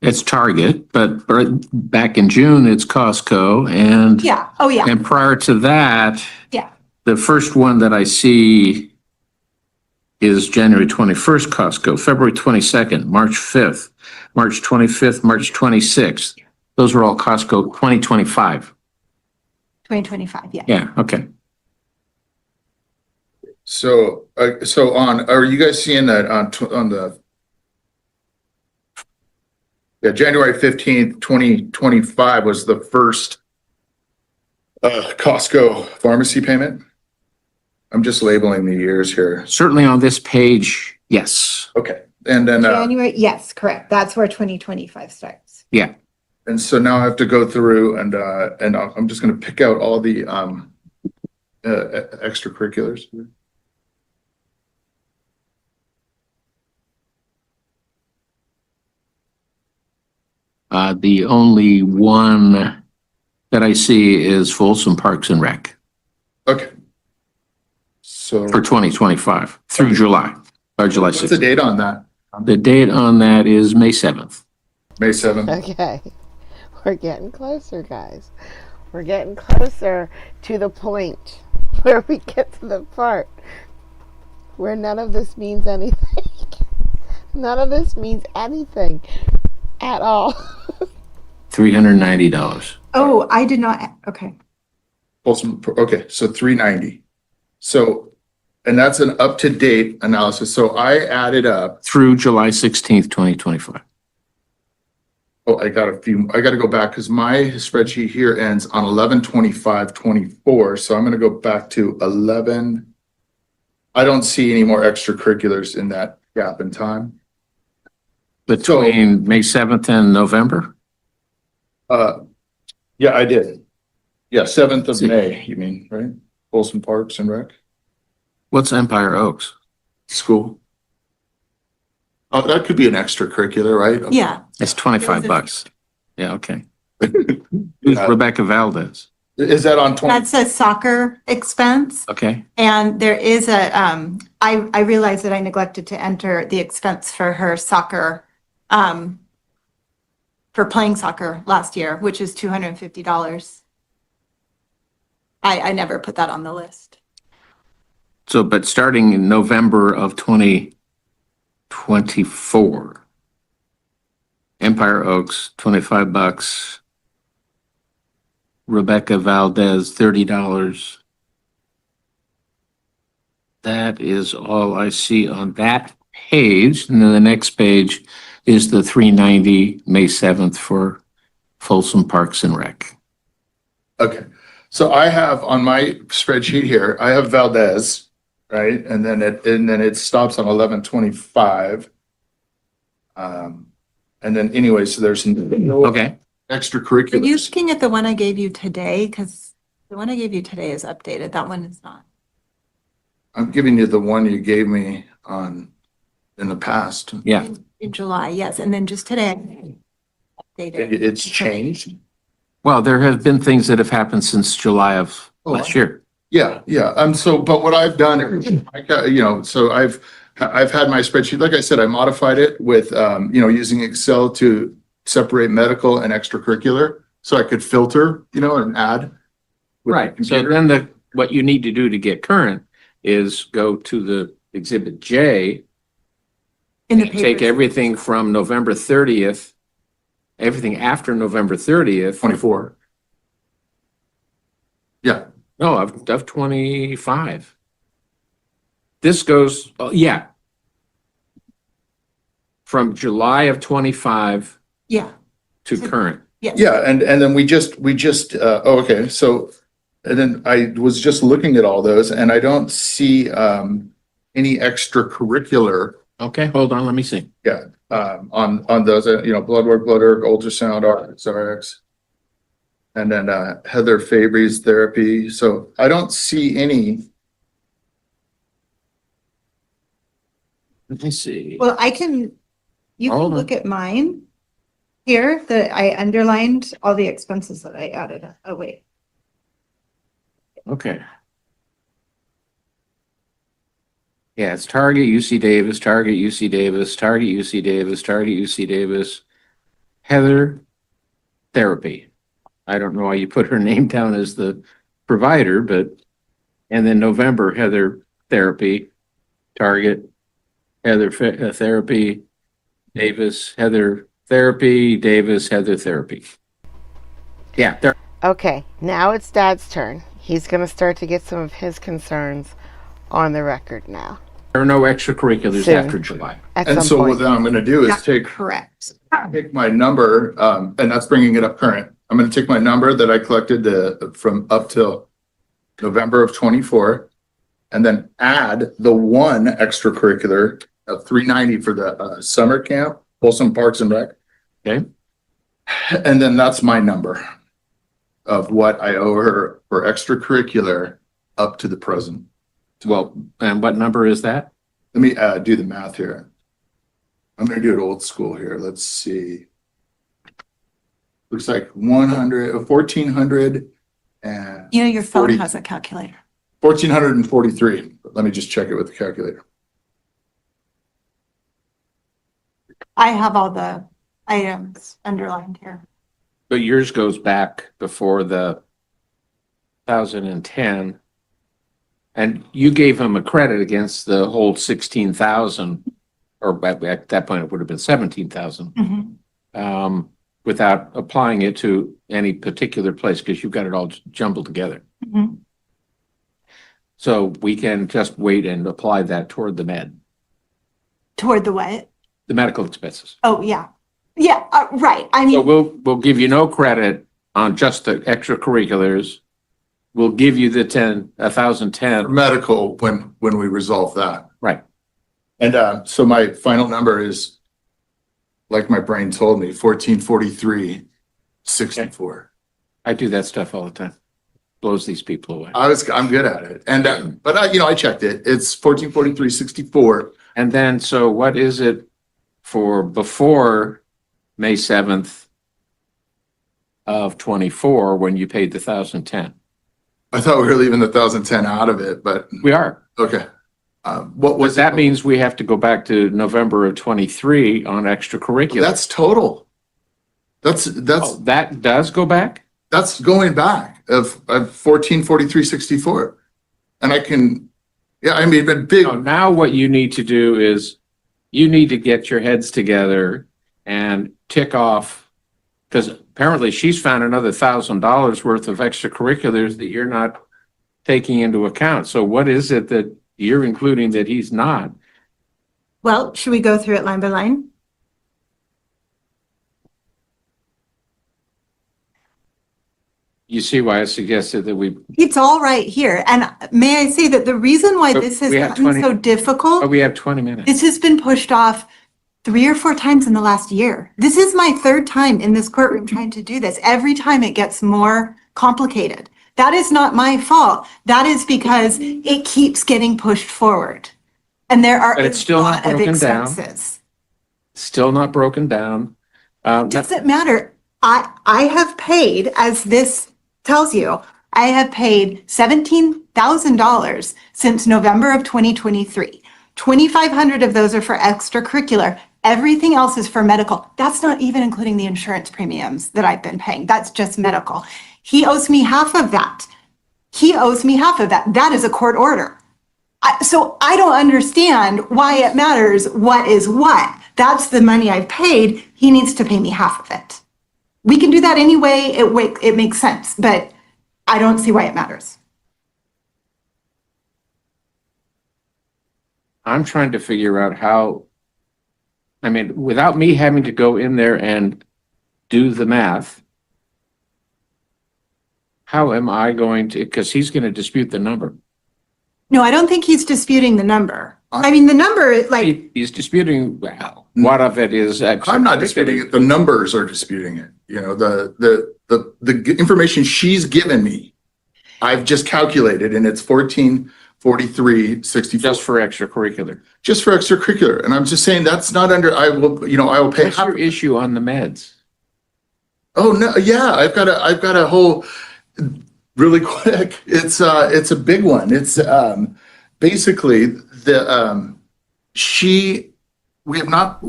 It's Target, but back in June, it's Costco. And Yeah. Oh, yeah. and prior to that, Yeah. the first one that I see is January 21st Costco, February 22nd, March 5th, March 25th, March 26th. Those are all Costco 2025. 2025, yeah. Yeah, okay. so are you guys seeing that on the January 15th, 2025 was the first Costco pharmacy payment? I'm just labeling the years here. Certainly on this page, yes. Okay, and then, January, yes, correct. That's where 2025 starts. Yeah. and so now I have to go through and I'm just gonna pick out all the extracurriculars. The only one that I see is Folsom Parks and Rec Okay. So for 2025 through July, or July what's the 6th. date on that? The date on that is May 7th. May 7th? Okay. We're getting closer, guys. We're getting closer to the point where we get to the part where none of this means anything. None of this means anything at all. $390. Oh, I did not, okay. Folsom, okay, so 390. So, and that's an up-to-date analysis. So I added up, Through July 16th, 2025. oh, I got to go back because my spreadsheet here ends on 11/25/24. So I'm going to go back to 11. I don't see any more extracurriculars in that gap in time. Between May 7th and November? Yeah, I did. Yeah, 7th of May, you mean, right? Folsom Parks and Rec What's Empire Oaks? School. Oh, that could be an extracurricular, right? Yeah. It's $25. Yeah, okay. Who's Yeah. Rebecca Valdez? Is that on 20? That's a soccer expense. Okay, And there is a, I realized that I neglected to enter the expense for her soccer, for playing soccer last year, which is $250. I never put that on the list. so, but starting in November of 2024, Empire Oaks, $25. Rebecca Valdez, $30. That is all I see on that page. And then the next page is the 390, May 7th for Folsom Parks and Rec. Okay, so I have on my spreadsheet here, I have Valdez, right? And then it stops on 11/25. And then anyway, so there's no Okay, Are you extracurriculars. looking at the one I gave you today? Because the one I gave you today is updated. That one is not. I'm giving you the one you gave me in the past. yeah. In July, yes. And then just today. Updated. It's changed. Well, there have been things that have happened since July of last year. Yeah, yeah. So, but what I've done, I got, so I've had my spreadsheet, like I said, I modified it with, using Excel to separate medical and extracurricular. So I could filter, and add. with the Right. So computer. then what you need to do to get current is go to the Exhibit J, In the and take papers. everything from November 30th, everything after November 30th. 24. Yeah, No, of 25. This goes, oh, yeah. From July of 25 Yeah, to current. yes. yeah. And then we just, okay. So, and then I was just looking at all those and I don't see any extracurricular Okay, hold on, let me see. on those, blood work, ultrasound, RX. And then Heather Fabry's therapy. So I don't see any. Let me see. Well, you can Hold on. look at mine here that I underlined all the expenses that I added. Oh, wait. Okay. Yeah, it's Target, UC Davis, Target, UC Davis, Target, UC Davis, Target, UC Davis, Heather Therapy. I don't know why you put her name down as the provider, but, and then November, Heather Therapy, Target, Heather Therapy, Davis, Heather Therapy, Davis, Heather Therapy. Yeah, there. Okay, now it's Dad's turn. He's going to start to get some of his concerns on the record now. There are no extracurriculars Soon. after July. At And some so what point. then I'm going to do is That's take correct. my number, and that's bringing it up current. I'm going to take my number that I collected from up till November of 24, and then add the one extracurricular of 390 for the summer camp, Folsom Parks and Rec. Okay. And then that's my number of what I owe her for extracurricular up to the present. Well, and what number is that? Let me do the math here. I'm going to do it old school here. Let's see. Looks like 1,400 and Your phone 40 has a calculator. 1,443. Let me just check it with the calculator. I have all the items underlined here. But yours goes back before the 2010. And you gave him a credit against the whole 16,000, or at that point it would have been 17,000, without applying it to any particular place because you've got it all jumbled together. Mhm. So we can just wait and apply that toward the Toward the what? the medical expenses. Oh, yeah. Yeah, right. I So mean, we'll give you no credit on just the extracurriculars. We'll give you the 1,010. Medical when we resolve that. Right. And so my final number is, like my brain told me, 1443.64. I do that stuff all the time. Blows these people away. I'm good at it. And but I checked it. It's 1443.64. And then, so what is it for before May 7th of 24 when you paid the 1,010? I thought we were leaving the 1,010 out of it, but We are. okay. What was That means we have to go back to November of 23 on extracurricular. That's total. That's Oh, that does go back? that's going back of 1443.64. And I can, yeah, I mean, but big. So now what you need to do is you need to get your heads together and tick off, because apparently she's found another $1,000 worth of extracurriculars that you're not taking into account. So what is it that you're including that he's not? well, should we go through it line by line? You see why I suggested that we, It's all right here. And may I say that the reason why But this has we have gotten 20 so difficult, we have 20 minutes. this has been pushed off 3 or 4 times in the last year. This is my 3rd time in this courtroom trying to do this. Every time it gets more complicated. That is not my fault. That is because it keeps getting pushed forward. And there are But a it's still not lot of broken down. expenses. Still not broken down. Doesn't matter. I have paid, as this tells you, I have paid $17,000 since November of 2023. 2,500 of those are for extracurricular. Everything else is for medical. That's not even including the insurance premiums that I've been paying. That's just medical. He owes me half of that. He owes me half of that. That is a court order. So I don't understand why it matters what is what. That's the money I've paid. He needs to pay me half of it. We can do that anyway. It makes sense, but I don't see why it matters. I'm trying to figure out how, I mean, without me having to go in there and do the math, how am I going to, because he's going to dispute the number. No, I don't think he's disputing the number. I mean, the number, like, He's disputing, well, what of it is. I'm not disputing it. The numbers are disputing it. You know, the information she's given me, I've just calculated, and it's 1443.64. Just for extracurricular. Just for extracurricular. And I'm just saying that's not under, I will pay What's half. your issue on the meds? Oh, no, yeah, I've got a whole, really quick. It's a big one. It's basically we have not.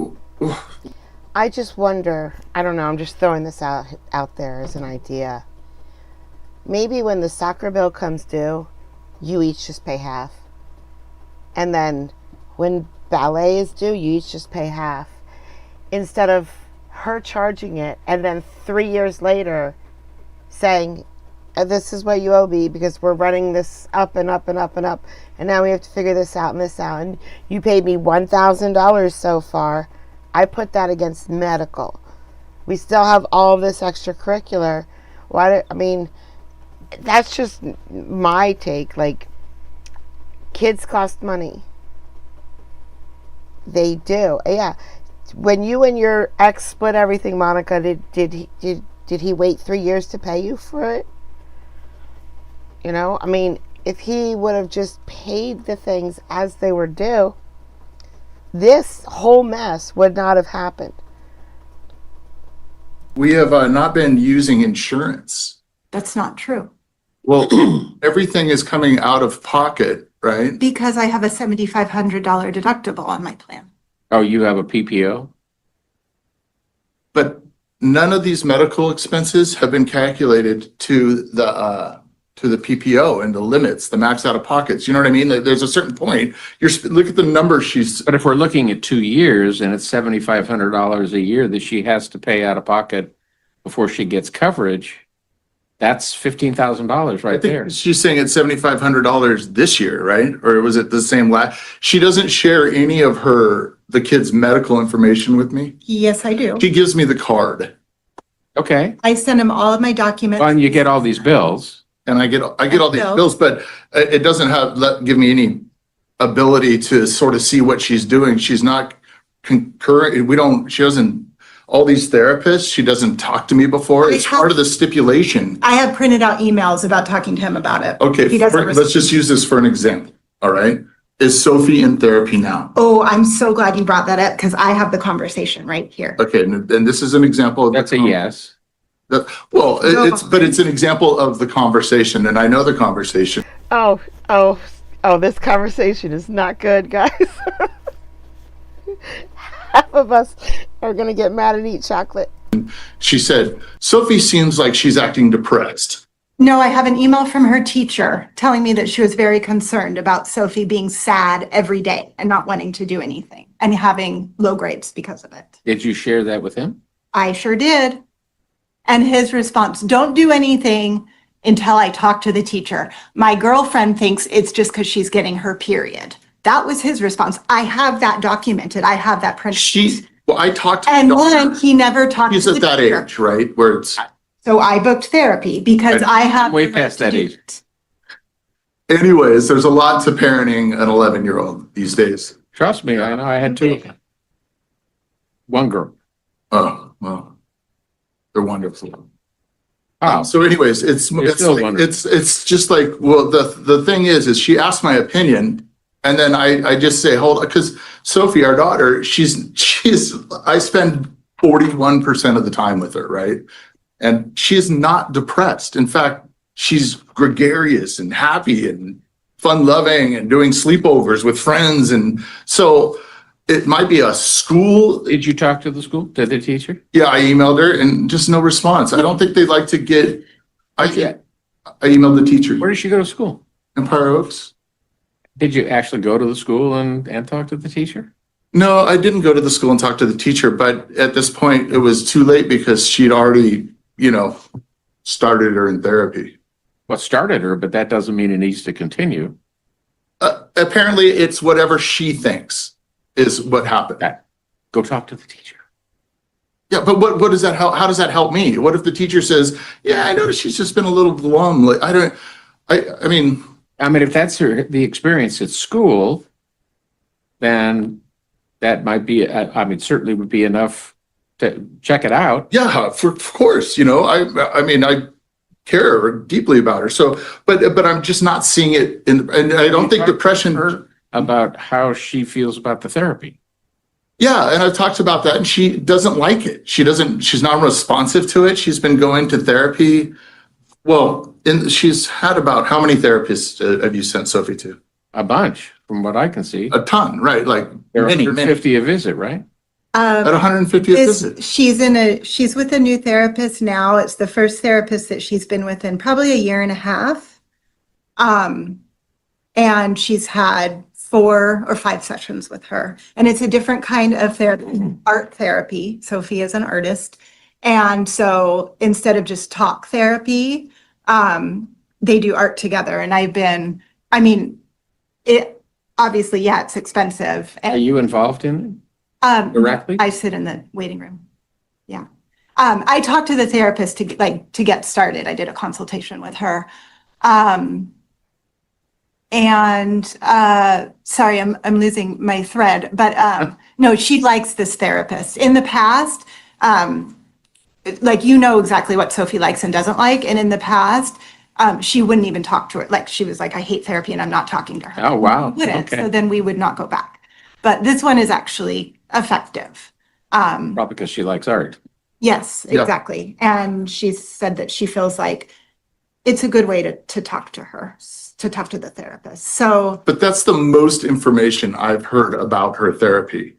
I just wonder, I don't know, I'm just throwing this out there as an idea. Maybe when the soccer bill comes due, you each just pay half. And then when ballet is due, you each just pay half. Instead of her charging it and then 3 years later saying, this is what you owe me because we're running this up and up and up and up. And now we have to figure this out and this out. And you paid me $1,000 so far. I put that against medical. We still have all of this extracurricular. I mean, that's just my take. Like, kids cost money. They do. Yeah. When you and your ex split everything, Monica, did he wait 3 years to pay you for it? You know, I mean, if he would have just paid the things as they were due, this whole mess would not have happened. We have not been using insurance. that's not true. Well, everything is coming out of pocket, right? Because I have a $7,500 deductible on my plan. Oh, you have a PPO? But none of these medical expenses have been calculated to the PPO and the limits, the max out of pockets. You know what I mean? There's a certain point. Look at the number she's. But if we're looking at 2 years and it's $7,500 a year that she has to pay out of pocket before she gets coverage, That's $15,000 I right there. think she's saying it's $7,500 this year, right? Or was it the same she doesn't share any of the kids' medical information with me. Yes, I do. She gives me the card Okay, I send him all of my documents. well, and you get all these bills. and I get all these Bills. bills, but it doesn't give me any ability to sort of see what she's doing. She's not concurrent. She doesn't, all these therapists, she doesn't talk to me before. It's part of the stipulation. I have printed out emails about talking to him about it. Okay, He doesn't let's just use this for an example, all right? Is Sophie in therapy now? Oh, I'm so glad you brought that up because I have the conversation right here. Okay, and this is an example of. That's a yes. Well, it's an example of the conversation, and I know the conversation. Oh, this conversation is not good, guys. Half of us are going to get mad and eat chocolate. She said, Sophie seems like she's acting depressed. No, I have an email from her teacher telling me that she was very concerned about Sophie being sad every day and not wanting to do anything and having low grades because of it. Did you share that with him? I sure did. And his response, don't do anything until I talk to the teacher. My girlfriend thinks it's just because she's getting her period. That was his response. I have that documented. I have that printed. I talked to And the daughter. one, he never talked to He's the at that teacher. age, right? Where it's, So I booked therapy because I have. Way the right past to that do age. it. anyways, there's a lot to parenting an 11-year-old these days. Trust me, I know, I had two of them. One girl. Oh, well, they're wonderful. Oh, So anyways, it's still like, wonderful. it's just like, well, the thing is she asked my opinion. And then I just say, hold on, because Sophie, our daughter, I spend 41% of the time with her, right? And she is not depressed. In fact, she's gregarious and happy and fun loving and doing sleepovers with friends. And so it might be a school. did you talk to the school, to the teacher? Yeah, I emailed her and just no response. I don't think they'd like to get, I emailed the teacher. Where did she go to school? Empire Oaks. Did you actually go to the school and talk to the teacher? No, I didn't go to the school and talk to the teacher, but at this point it was too late because she'd already, started her in therapy. Well, started her, but that doesn't mean it needs to continue. Apparently it's whatever she thinks is what happened. Go talk to the teacher. Yeah, but what does that help? How does that help me? What if the teacher says, yeah, I noticed she's just been a little glum. Like, I mean, if that's the experience at school, then that might be, certainly would be enough to check it out. yeah, of course, I care deeply about her. So, but I'm just not seeing it and I don't think depression. Her about how she feels about the therapy. Yeah, and I've talked about that and she doesn't like it. She's not responsive to it. She's been going to therapy. Well, she's had about, how many therapists have you sent Sophie to? A bunch, from what I can see. A ton, right? Like They're many. 150 a visit, right? At 150 a visit. She's with a new therapist now. It's the first therapist that she's been with in probably a year and a half. And she's had 4 or 5 sessions with her. And it's a different kind of therapy, art therapy. Sophie is an artist. And so instead of just talk therapy, they do art together. And it obviously, yeah, it's expensive. Are And you involved in it directly? I sit in the waiting room. Yeah. I talked to the therapist to get started. I did a consultation with her. Sorry, I'm losing my thread, but no, she likes this therapist. In the past, exactly what Sophie likes and doesn't like. And in the past, she wouldn't even talk to her. Like she was like, I hate therapy and I'm not talking to her. Oh, wow. We wouldn't. Okay. So then we would not go back. But this one is actually effective. Probably because she likes art. Yes, Yeah. exactly. And she said that she feels like it's a good way to talk to her, to talk to the therapist. So But that's the most information I've heard about her therapy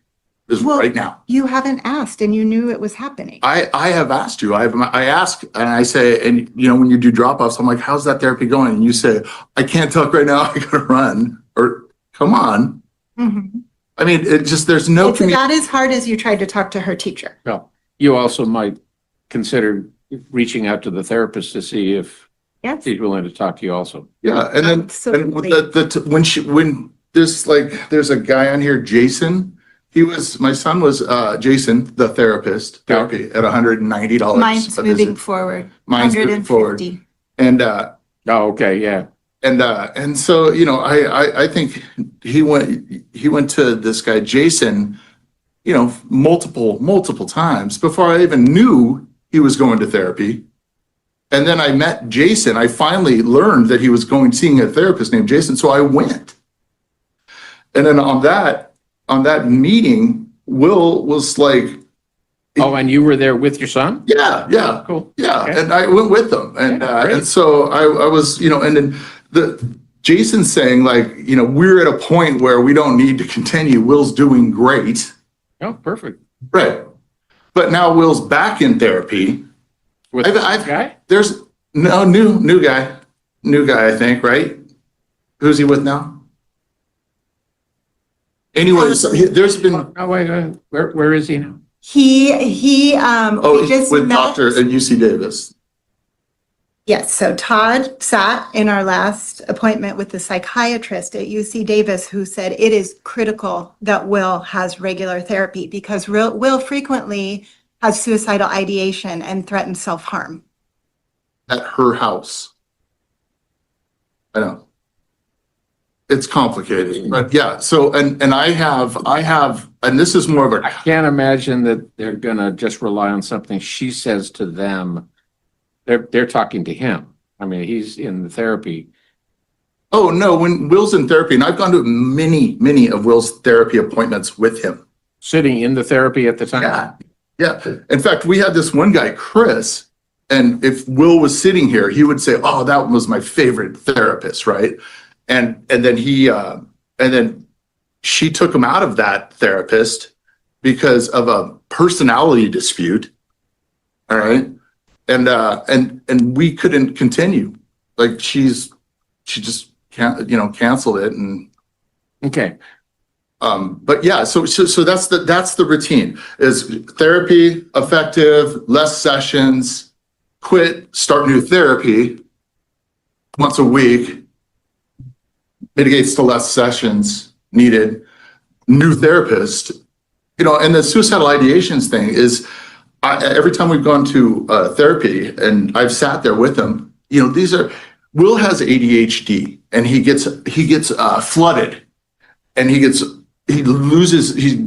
is Well, right now. you haven't asked and you knew it was happening. I have asked you. I ask and I say, and when you do drop-offs, I'm like, how's that therapy going? And you say, I can't talk right now. I gotta run. Or come on. Mhm. There's no It's communication. not as hard as you tried to talk to her teacher. Well, you also might consider reaching out to the therapist to see if Yes. she's willing to talk to you also. Yeah, and then, and Absolutely. when there's a guy on here, Jason, my son was, Jason, the therapist, therapy at $190. Mine's a moving visit. forward. Mine's moving forward. 150. And, Oh, okay, yeah. and so, you know, I think he went to this guy, Jason, you know, multiple times before I even knew he was going to therapy. And then I met Jason. I finally learned that he was seeing a therapist named Jason. So I went. And then on that meeting, Will was like, Oh, and you were there with your son? yeah, Cool. yeah. Okay. And I went with them. And, Yeah, great. and so I was, you know, and then Jason's saying like, you know, we're at a point where we don't need to continue. Will's doing great. Oh, perfect. Right. But now Will's back in therapy. With I've- the guy? There's no new guy, I think, right? Who's he with now? Anyways, there's been, Oh, wait, where is he now? He we oh, just with met. Dr. at UC Davis. Yes, so Todd sat in our last appointment with the psychiatrist at UC Davis who said it is critical that Will has regular therapy because Will frequently has suicidal ideation and threatens self-harm. At her house. I know. It's complicated, but yeah, so, and I have, and this is more of I a, can't imagine that they're gonna just rely on something she says to them. They're talking to him. I mean, he's in the therapy. oh no, when Will's in therapy, and I've gone to many of Will's therapy appointments with him. Sitting in the therapy at the time? Yeah, yeah. In fact, we had this one guy, Chris, and if Will was sitting here, he would say, oh, that was my favorite therapist, right? And then she took him out of that therapist because of a personality dispute. All right. And we couldn't continue. Like she just can't, you know, canceled it. And Okay. but yeah, so that's the routine is therapy, effective, less sessions, quit, start new therapy once a week, mitigates to less sessions needed, new therapist, you know, and the suicidal ideations thing is every time we've gone to therapy and I've sat there with him, you know, Will has ADHD and he gets flooded and he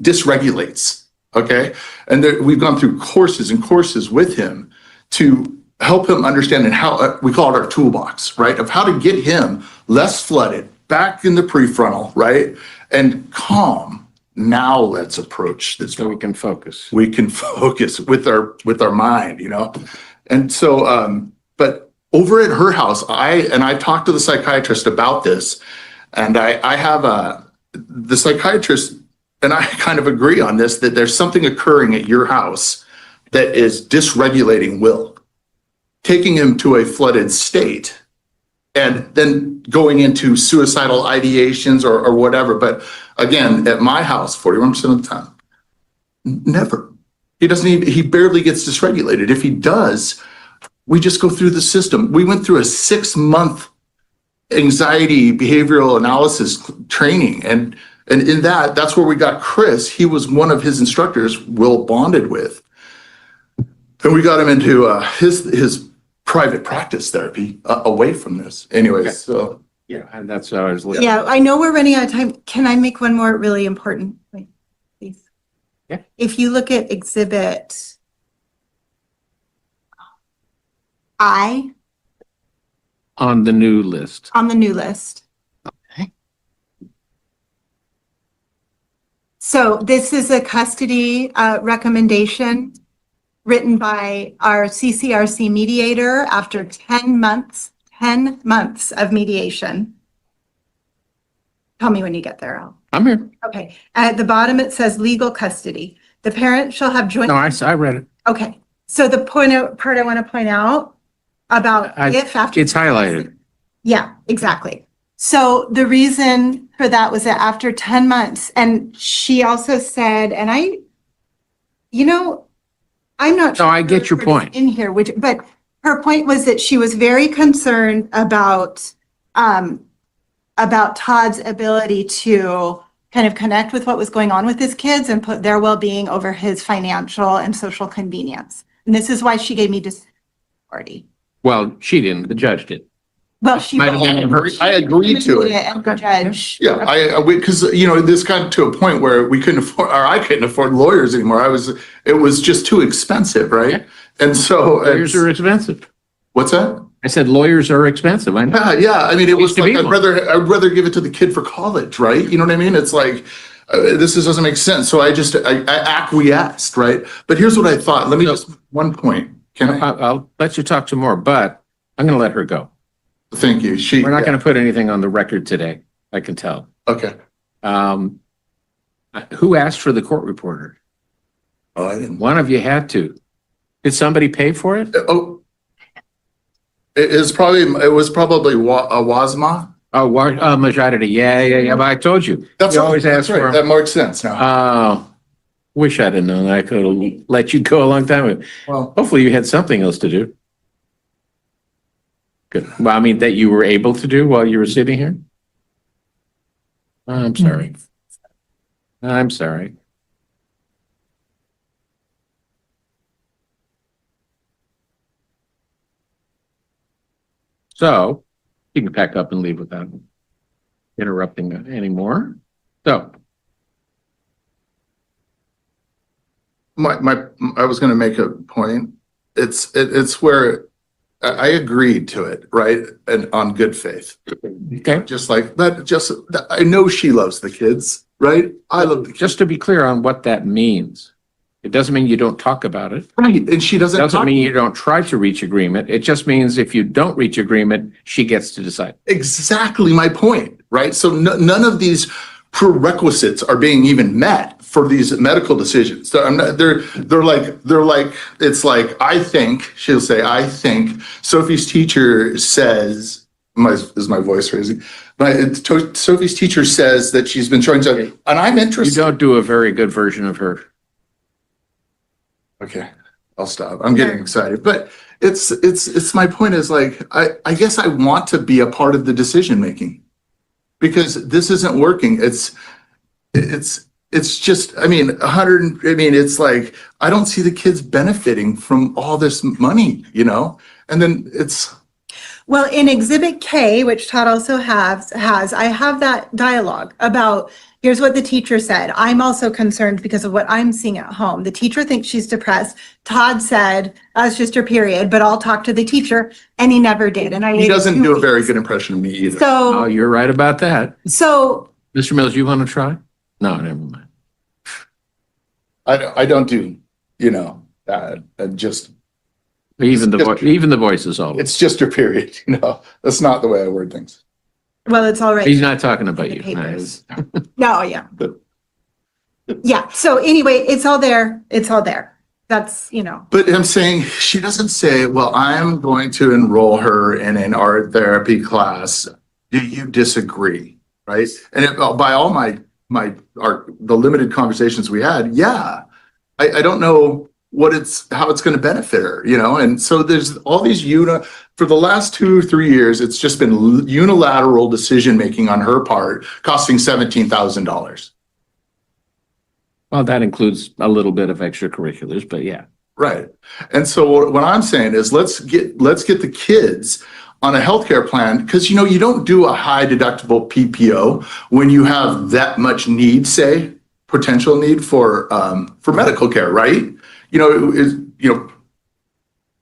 dysregulates. Okay. And we've gone through courses and courses with him to help him understand and how we call it our toolbox, right? Of how to get him less flooded, back in the prefrontal, right? And calm. Now let's approach this. So we can focus. We can focus with our mind, you know? And so, but over at her house, I talked to the psychiatrist about this and I have the psychiatrist and I kind of agree on this, that there's something occurring at your house that is dysregulating Will, taking him to a flooded state and then going into suicidal ideations or whatever. But again, at my house, 41% of the time, never. He barely gets dysregulated. If he does, we just go through the system. We went through a 6-month anxiety behavioral analysis training. And in that's where we got Chris. He was one of his instructors Will bonded with. And we got him into his private practice therapy away from this. Anyways, Okay. so. Yeah, and that's how I was looking. Yeah, I know we're running out of time. Can I make one more really important point, please? Yeah. If you look at exhibit I On the new list. on the new list. Okay. So this is a custody recommendation written by our CCRC mediator after 10 months of mediation. Tell me when you get there, Al. I'm here. Okay, at the bottom, it says legal custody. The parent shall have joint. No, I read it. Okay, so the part I want to point out about if after. It's highlighted. Yeah, exactly. So the reason for that was that after 10 months, and she also said, and I I'm not. No, I get your sure it's point. In here, but her point was that she was very concerned about Todd's ability to kind of connect with what was going on with his kids and put their well-being over his financial and social convenience. And this is why she gave me authority. Well, she didn't, the judge did. Well, she. Might have been her- I agree to it. And the judge. Yeah, because, this got to a point where we couldn't afford, or I couldn't afford lawyers anymore. It was just too expensive, right? And so. Lawyers are expensive. What's that? I said lawyers are expensive. I know. Yeah, I mean, it was Used to like, be I'd rather give it to the kid for college, right? You know what I mean? It's like, this doesn't make sense. So I acquiesced, right? But here's what I thought. Let me just, one point. Can I? I'll let you talk some more, but I'm going to let her go. Thank you. We're not going to put anything on the record today. I can tell. Okay. Who asked for the court reporter? Oh, I didn't. One of you had to. Did somebody pay for it? Oh. It was probably Wasma. Oh, majority. Yeah. But I told you. That's You always ask right. for 'em. That makes sense now. Oh, wish I'd have known. I could have let you go a long time ago. Well, Hopefully you had something else to do. Good. Well, I mean, that you were able to do while you were sitting here? I'm sorry. I'm sorry. So you can pack up and leave without interrupting anymore. So I was going to make a point. It's where I agreed to it, right? And on good faith. okay, Just like that, I know she loves the kids, right? I love the kids. just to be clear on what that means. It doesn't mean you don't talk about it. Right. And she doesn't. Doesn't mean you don't try to reach agreement. It just means if you don't reach agreement, she gets to decide. Exactly my point, right? So none of these prerequisites are being even met for these medical decisions. So they're like, it's like, I think, she'll say, I think Sophie's teacher says, is my voice raising? Sophie's teacher says that she's been trying to, and I'm You interested. don't do a very good version of her. Okay, I'll stop. I'm getting excited, but it's my point is like, I guess I want to be a part of the decision making because this isn't working. It's just, I mean, it's like, I don't see the kids benefiting from all this money, and then it's. Well, in Exhibit K, which Todd also has, I have that dialogue about, here's what the teacher said. I'm also concerned because of what I'm seeing at home. The teacher thinks she's depressed. Todd said, that's just her period, but I'll talk to the teacher. And he never did. And He doesn't do a very good impression of me either. Oh, So, you're right about that. so Mr. Mills, you want to try? No, never mind. I don't do, just, Even the voice is all. it's just your period, That's not the way I word things. well, it's already. He's not talking about The you. papers. No, yeah. Yeah. So anyway, it's all there. It's all there. That's, But I'm saying, she doesn't say, well, I'm going to enroll her in an art therapy class. Do you disagree? Right? And by all the limited conversations we had, yeah, I don't know how it's going to benefit her, and so there's all these for the last 2 or 3 years, it's just been unilateral decision-making on her part, costing $17,000. Well, that includes a little bit of extracurriculars, but yeah. Right. And so what I'm saying is let's get the kids on a healthcare plan, because you don't do a high deductible PPO when you have that much need, say, potential need for medical care, right?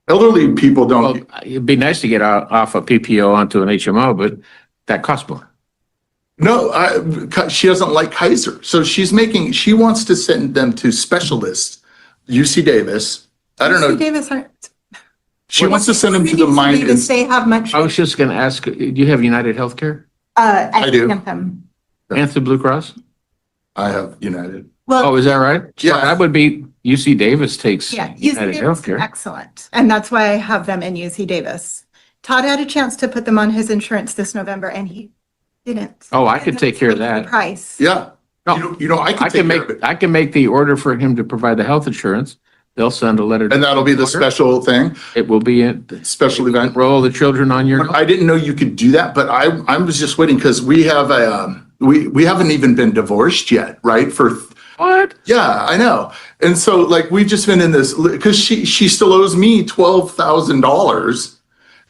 Elderly people don't. Well, it'd be nice to get off a PPO onto an HMO, but that costs more. No, she doesn't like Kaiser. So she wants to send them to specialists, UC Davis. I don't know. Davis aren't. She wants to send them to the mind. They have much. I was just going to ask, do you have United Healthcare? I do. Anthem. Yeah. Blue Cross? I have United. Well, Oh, is that right? Yeah. So that would be UC Davis takes yeah, UC United Davis is Healthcare. excellent. And that's why I have them in UC Davis. Todd had a chance to put them on his insurance this November and he didn't. Oh, I could take care of that. Price. Yeah. No, I can take care of it. I can make the order for him to provide the health insurance, They'll send a letter. And that'll be the special thing, It will be a special event. roll the children on your. I didn't know you could do that, but I was just waiting because we have we haven't even been divorced yet, right? What? Yeah, I know. And so like we've just been in this because she still owes me $12,000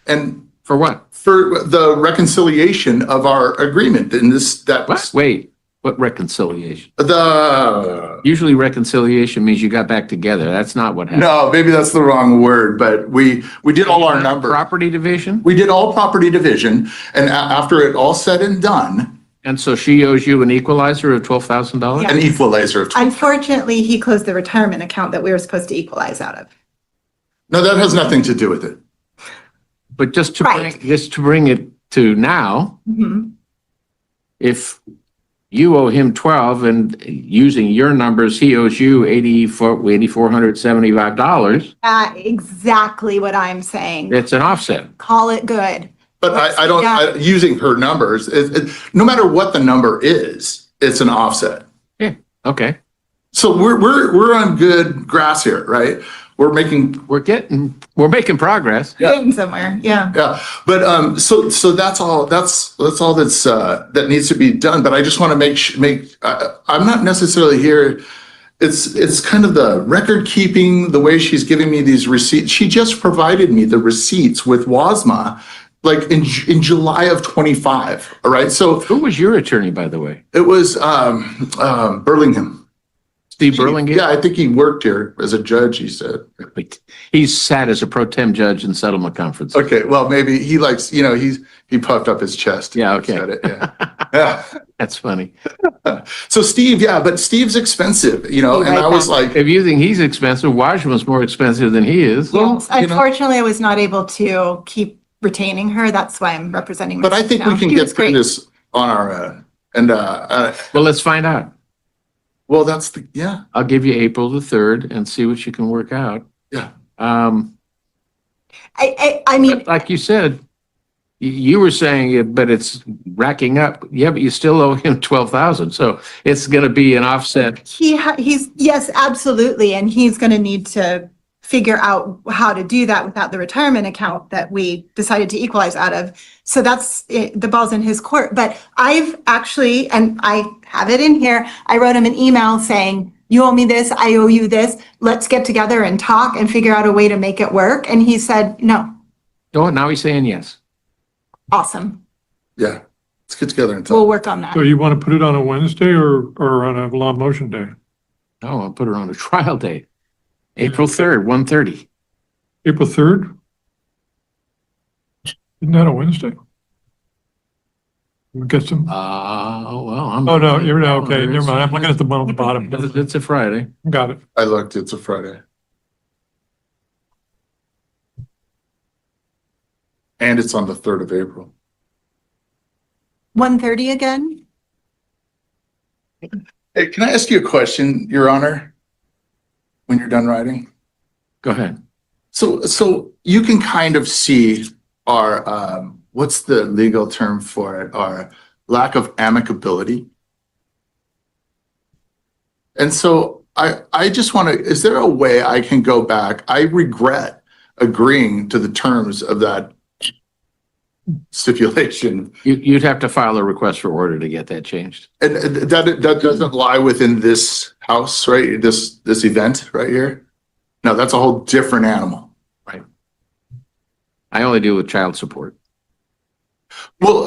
and For what? for the reconciliation of our agreement and What? Wait, what reconciliation? the Usually reconciliation means you got back together. That's not what happened. no, maybe that's the wrong word, but we did all our numbers. Property division? We did all property division, and after it all said and done, And so she owes you an equalizer of $12,000? Yeah. an equalizer of. Unfortunately, he closed the retirement account that we were supposed to equalize out of. No, that has nothing to do with it. But just to Right. bring it to now, Mhm. if you owe him 12 and using your numbers, he owes you $8,475, Exactly what I'm saying. it's an offset. Call it good. But I don't, using her numbers, no matter what the number is, it's an offset. Okay. So we're on good grass here, right? We're making, We're making progress. Yeah. Getting somewhere, yeah. yeah, but so that's all that needs to be done. But I just want to I'm not necessarily here. It's kind of the record keeping, the way she's giving me these receipts. She just provided me the receipts with WASMA, like in July of 25. All right, so Who was your attorney, by the way? it was Burlingham. Steve Burlingame? Yeah, I think he worked here as a judge. He said. He's sat as a pro tem judge in settlement conference. Okay, well, maybe he likes, he puffed up his chest. Yeah, He okay. said it, yeah. Yeah. That's funny. So Steve, yeah, but Steve's expensive, and I was like, If you think he's expensive, Washington's more expensive than he is. Well, Yes, unfortunately, I was not able to keep retaining her. That's why I'm representing but I myself think we now. can She get was through great. this on our, Well, let's find out. well, that's yeah. I'll give you April the 3rd and see what you can work out. Yeah. I mean, Like you said, you were saying it, but it's racking up. Yeah, but you still owe him 12,000. So it's going to be an offset. he's, yes, absolutely. And he's going to need to figure out how to do that without the retirement account that we decided to equalize out of. So that's it, the ball's in his court. But I've actually, and I have it in here, I wrote him an email saying, you owe me this, I owe you this. Let's get together and talk and figure out a way to make it work. And he said, no. Oh, now he's saying yes. Awesome. Yeah. Let's get together and We'll talk. work on that. So you want to put it on a Wednesday or on a law motion day? Oh, I'll put her on a trial date. April 3rd, 1:30. April 3rd? Isn't that a Wednesday? We got some, Well, oh, no, you're, okay, never mind. I'm looking at the one on the bottom. It's a Friday. Got it. I looked, it's a Friday. And it's on the 3rd of April. 1:30 again? Hey, can I ask you a question, Your Honor? When you're done writing? Go ahead. So you can kind of see our, what's the legal term for it? Our lack of amicability. And so I just want to, is there a way I can go back? I regret agreeing to the terms of that stipulation. You'd have to file a request for order to get that changed. And that doesn't lie within this house, right? This event right here? No, that's a whole different animal. I only deal with child support. Well,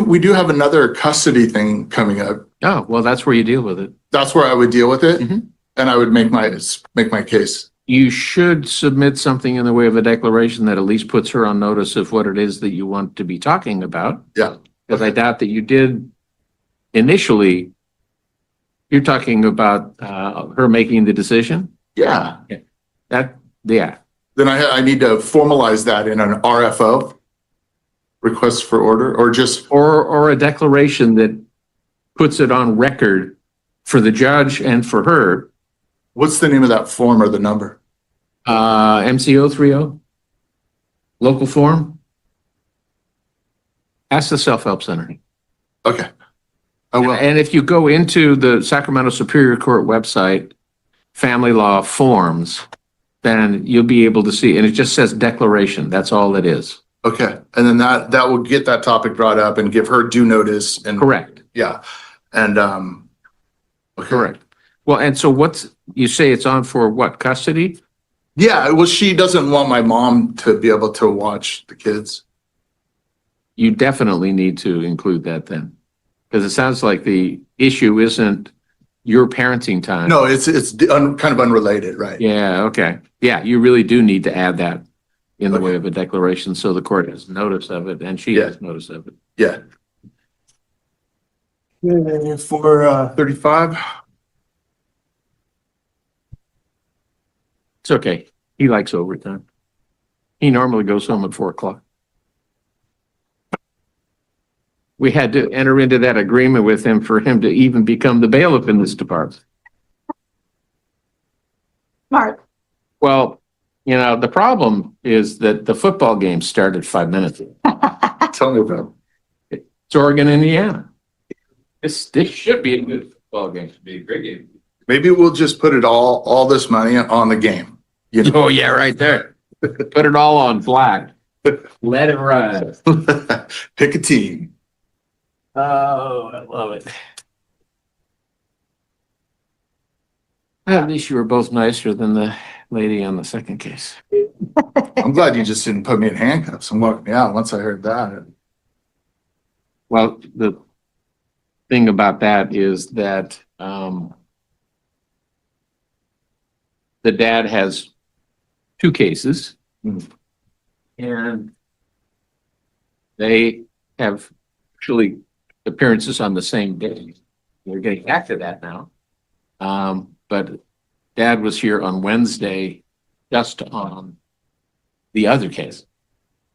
we do have another custody thing coming up. Oh, well, that's where you deal with it. That's where I would deal with it. Mhm. And I would make my case. You should submit something in the way of a declaration that at least puts her on notice of what it is that you want to be talking about. Yeah. Because I doubt that you did initially. You're talking about her making the decision? Yeah. Yeah. Then I need to formalize that in an RFO, request for order, or just, Or a declaration that puts it on record for the judge and for her. what's the name of that form or the number? MCO 30, local form. Ask the Self-Help Center. Okay. I will. And if you go into the Sacramento Superior Court website, family law forms, then you'll be able to see, and it just says declaration. That's all it is. Okay, and then that will get that topic brought up and give her due notice and. Correct. Yeah, and, okay. Correct. Well, and so you say it's on for what, custody? Yeah, well, she doesn't want my mom to be able to watch the kids. You definitely need to include that then. Because it sounds like the issue isn't your parenting time. No, it's kind of unrelated, right? Yeah, okay. Yeah, you really do need to add that in the way of a declaration, so the court has notice of it and she has notice of it. Yeah. For 35. It's okay. He likes overtime. He normally goes home at 4:00. We had to enter into that agreement with him for him to even become the bailiff in this department. Mark, Well, the problem is that the football game started 5 minutes ago. Tell me about it. It's Oregon, Indiana. This should be a good football game. Should be a great game. Maybe we'll just put it all this money on the game. You know? Oh, yeah, right there. Put it all on black. Let it ride. Pick a team. Oh, I love it. At least you were both nicer than the lady on the second case. I'm glad you just didn't put me in handcuffs and walk me out once I heard that. Well, the thing about that is that the dad has 2 cases and they have actually appearances on the same day. We're getting back to that now. But dad was here on Wednesday just on the other case.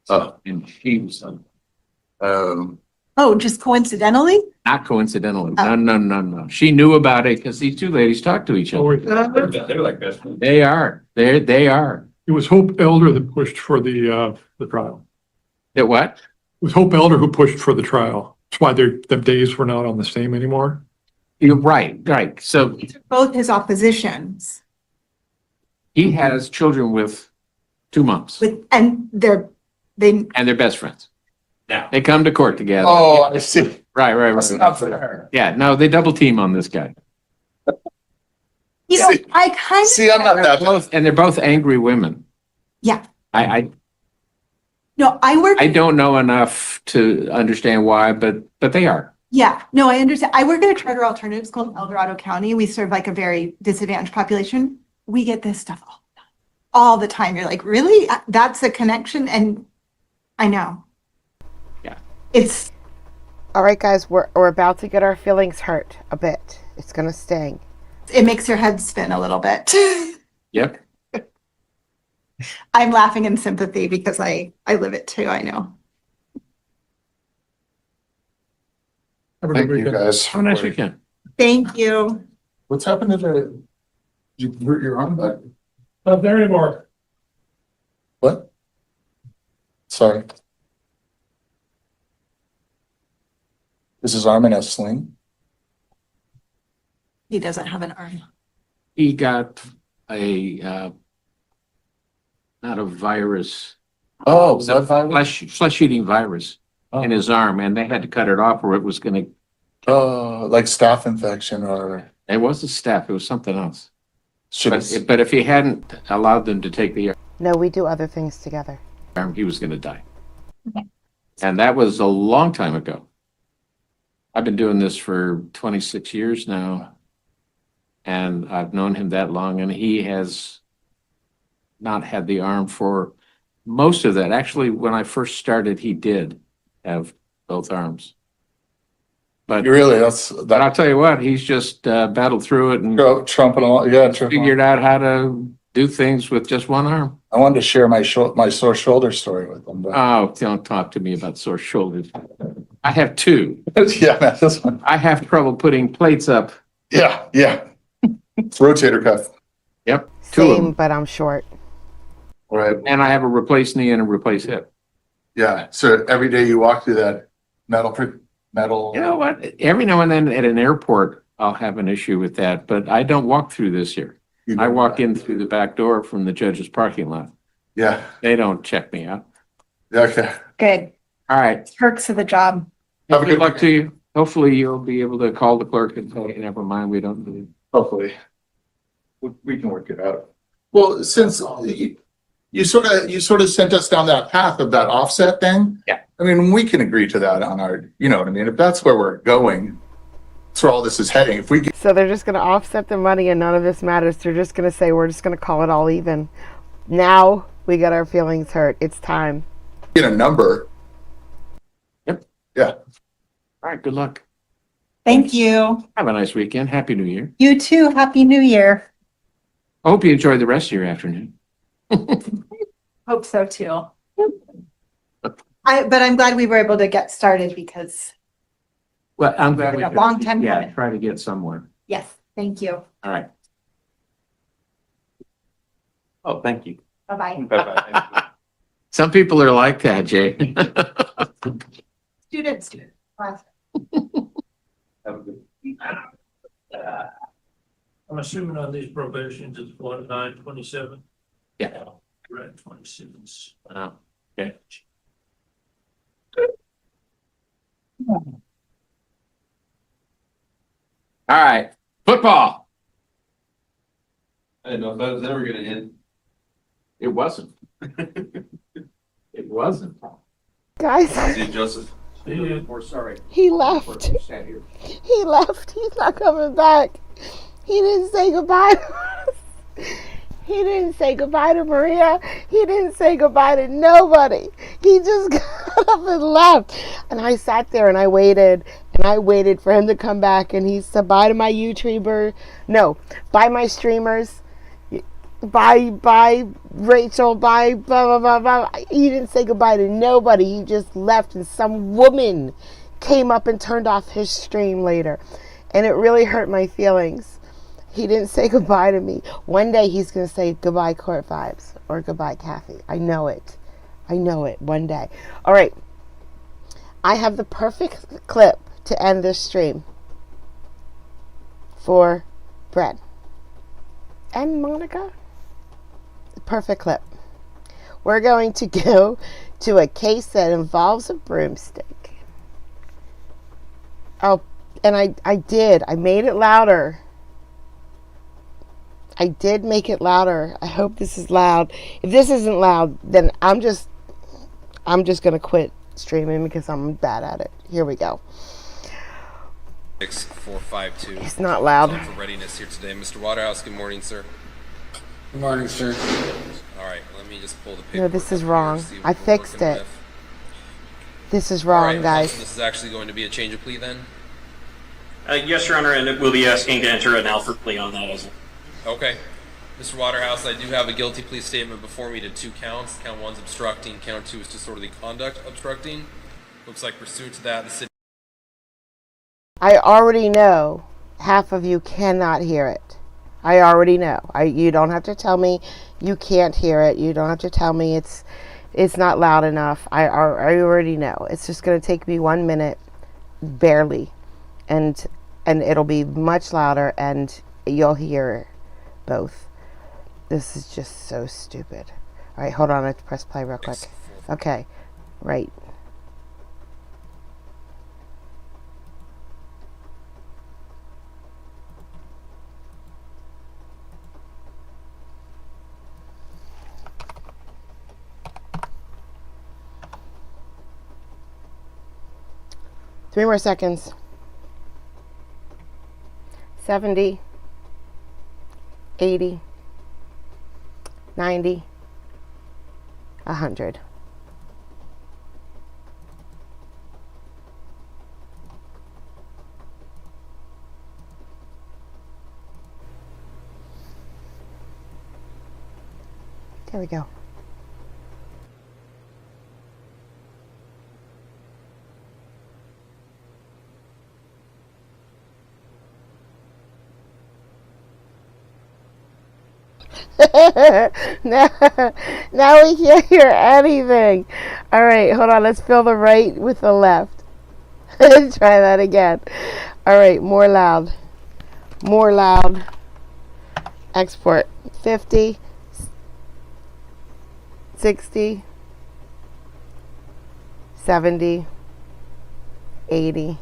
Oh. And she was on. oh, just coincidentally? Not coincidentally. No. She knew about it because these 2 ladies talk to each Oh, other. it They're like best friends. They are. They are. was Hope Elder that pushed for the trial. That what? It was Hope Elder who pushed for the trial. That's why the days were not on the same anymore. You're right. So Both his oppositions he has children with 2 moms and and they're best friends. Yeah. They come to court together. Oh, I see. Right. That's not fair. Yeah, no, they double team on this guy. See- I kind of. See, I'm not that. And they're both angry women. Yeah. I No, I don't know enough to understand why, but they are. Yeah, no, I understand. I work at a charter alternative school in El Dorado County. We serve like a very disadvantaged population. We get this stuff all the time. You're like, really? That's a connection? And I know. Yeah. It's. All right, guys, we're about to get our feelings hurt a bit. It's going to sting. It makes your head spin a little bit. Yep. I'm laughing in sympathy because I live it too. I know. Thank you, guys. Have a nice weekend. Thank you. What's happened to did you hurt your arm back? Not there anymore. What? Sorry. Is his arm in a sling? He doesn't have an arm. He got not a virus, Oh, was that virus? flesh-eating virus in his arm, and they had to cut it off or it was going to. Oh, like staph infection or It wasn't staph, it was something else. should But if he hadn't allowed them to take the No, we do other things together. arm, he was going to die. And that was a long time ago. I've been doing this for 26 years now. And I've known him that long, and he has not had the arm for most of that. Actually, when I first started, he did have both arms. But really I'll that tell you what, he's just battled through it and Trump and all. Yeah, Trump. figured out how to do things with just one arm. I wanted to share my sore shoulder story with them. But Oh, don't talk to me about sore shoulders. I have 2. yeah, man, this one. I have trouble putting plates up. Yeah. Rotator cuff. Yep, 2 of Same, them. but I'm short. Right. And I have a replaced knee and a replaced hip. Yeah. So every day you walk through that metal. You know what? Every now and then at an airport, I'll have an issue with that, but I don't walk through this here. I walk in through the back door from the judge's parking lot. Yeah, They don't check me out. okay. Good. All right. Perks of the job. Have a Good good luck to you. Hopefully you'll be able to call the clerk and say, never mind, we don't need it. Hopefully. We can work it out. Well, since you sort of sent us down that path of that offset thing. Yeah. I mean, we can agree to that on our, you know what I mean? If that's where we're going, that's where all this is heading. If we get So they're just going to offset the money and none of this matters. They're just going to say, we're just going to call it all even. Now we got our feelings hurt. It's time. a number. Yep. Yeah. All right. Good luck. Thank you. Have a nice weekend. Happy New Year. You too. Happy New Year. I hope you enjoy the rest of your afternoon. Hope so too. But I'm glad we were able to get started because, Well, I'm glad. A long time Yeah, coming. try to get somewhere. yes, thank you. All right. Oh, thank you. Bye-bye. Bye-bye. Some people are like that, Jay. Students. Have a good. I'm assuming on these probations, it's 1/9/27, Yeah. right, 26. Wow. Okay. All right. Football. I didn't know if that was ever gonna end. It wasn't. It wasn't. Guys, See, Joseph. We're sorry. he left. Sat here. He left. He's not coming back. He didn't say goodbye to us. He didn't say goodbye to Maria. He didn't say goodbye to nobody. He just got up and left. And I sat there and I waited for him to come back. And he said bye to my YouTuber. No, bye my streamers. Bye Rachel. Bye blah blah blah blah. He didn't say goodbye to nobody. He just left, and some woman came up and turned off his stream later. And it really hurt my feelings. He didn't say goodbye to me. One day he's going to say goodbye Court Vibes or goodbye Kathy. I know it. I know it one day. All right. I have the perfect clip to end this stream for Brett and Monica. The perfect clip. We're going to go to a case that involves a broomstick. Oh, and I made it louder. I did make it louder. I hope this is loud. If this isn't loud, then I'm just gonna quit streaming because I'm bad at it. Here we go. 6452. It's not loud. For readiness here today. Mr. Waterhouse, good morning, sir. Good morning, sir. All right, let me just pull the paper. No, this is wrong. I fixed it. This is wrong, guys. So this is actually going to be a change of plea then? Yes, Your Honor, and we'll be asking to enter an Alfred plea on that as well. Okay. Mr. Waterhouse, I do have a guilty plea statement before me to 2 counts. Count 1's obstructing, count 2 is disorderly conduct obstructing. Looks like pursuant to that, the city... I already know half of you cannot hear it. I already know. You don't have to tell me you can't hear it. You don't have to tell me it's not loud enough. I already know. It's just going to take me 1 minute, barely, and it'll be much louder, and you'll hear both. This is just so stupid. All right, hold on. I have to press play real quick. Okay, right. Three more seconds. 70, 80, 90, 100. There we go. now we can't hear anything. All right, hold on. Let's fill the right with the left. Try that again. All right, more loud. More loud. export 50, 60, 70, 80,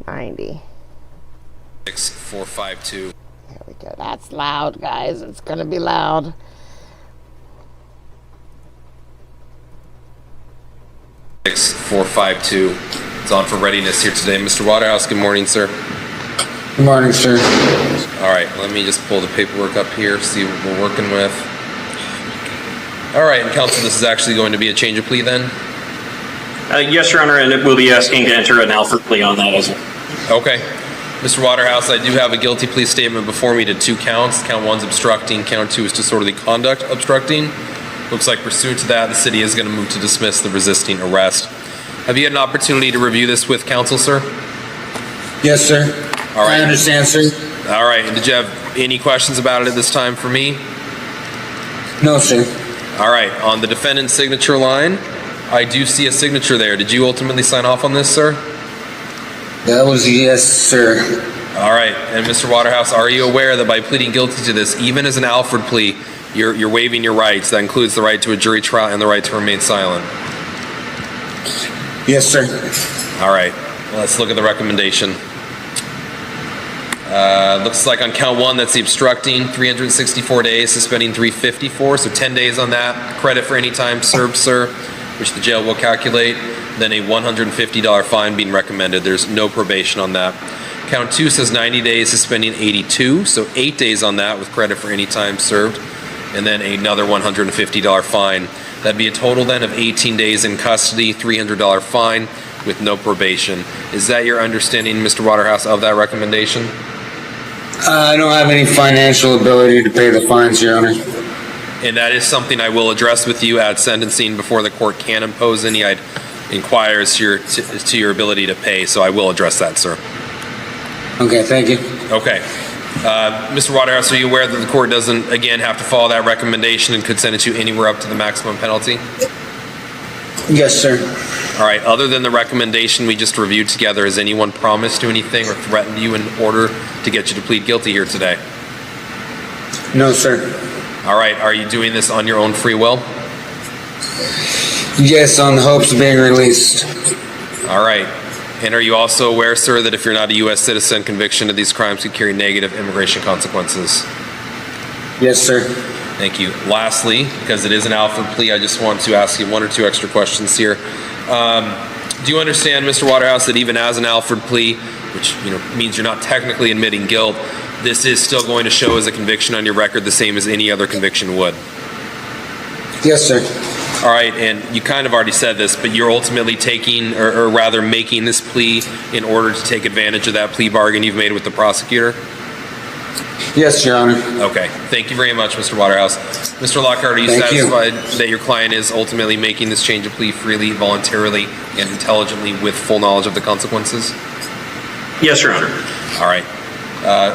90. 6452. There we go. That's loud, guys. It's going to be loud. Six 452. It's on for readiness here today. Mr. Waterhouse, good morning, sir. Good morning, sir. All right, let me just pull the paperwork up here, see what we're working with. All right, and counsel, this is actually going to be a change of plea then? Yes, Your Honor, and we'll be asking to enter an Alfred plea on that as well. Okay. Mr. Waterhouse, I do have a guilty plea statement before me to 2 counts. Count 1's obstructing, count 2 is disorderly conduct obstructing. Looks like pursuant to that, the city is going to move to dismiss the resisting arrest. Have you had an opportunity to review this with counsel, sir? Yes, sir. All right. I understand, sir. All right. And did you have any questions about it at this time for me? No, sir. All right. On the defendant's signature line, I do see a signature there. Did you ultimately sign off on this, sir? That was a yes, sir. All right. And Mr. Waterhouse, are you aware that by pleading guilty to this, even as an Alfred plea, you're waiving your rights? That includes the right to a jury trial and the right to remain silent. Yes, sir. All right. Let's look at the recommendation. Looks like on count 1, that's the obstructing, 364 days, suspending 354, so 10 days on that. Credit for any time served, sir, which the jail will calculate. Then a $150 fine being recommended. There's no probation on that. Count 2 says 90 days, suspending 82, so 8 days on that with credit for any time served. And then another $150 fine. That'd be a total then of 18 days in custody, $300 fine with no probation. Is that your understanding, Mr. Waterhouse, of that recommendation? I don't have any financial ability to pay the fines, Your Honor. And that is something I will address with you at sentencing before the court can impose any. I'd inquire as to your ability to pay, so I will address that, sir. Okay, thank you. Okay. Mr. Waterhouse, are you aware that the court doesn't, again, have to follow that recommendation and could sentence you anywhere up to the maximum penalty? Yes, sir. All right. Other than the recommendation we just reviewed together, has anyone promised you anything or threatened you in order to get you to plead guilty here today? No, sir. All right. Are you doing this on your own free will? Yes, on the hopes of being released. All right. And are you also aware, sir, that if you're not a U.S. citizen, conviction of these crimes could carry negative immigration consequences? Yes, sir. Thank you. Lastly, because it is an Alfred plea, I just want to ask you 1 or 2 extra questions here. Do you understand, Mr. Waterhouse, that even as an Alfred plea, which means you're not technically admitting guilt, this is still going to show as a conviction on your record the same as any other conviction would? Yes, sir. All right, and you kind of already said this, but you're ultimately taking, or rather making this plea in order to take advantage of that plea bargain you've made with the prosecutor? Yes, Your Honor. Okay, thank you very much, Mr. Waterhouse. Mr. Lockhart, are you satisfied that your client is ultimately making this change of plea freely, voluntarily, and intelligently with full knowledge of the consequences? Yes, Your Honor. All right.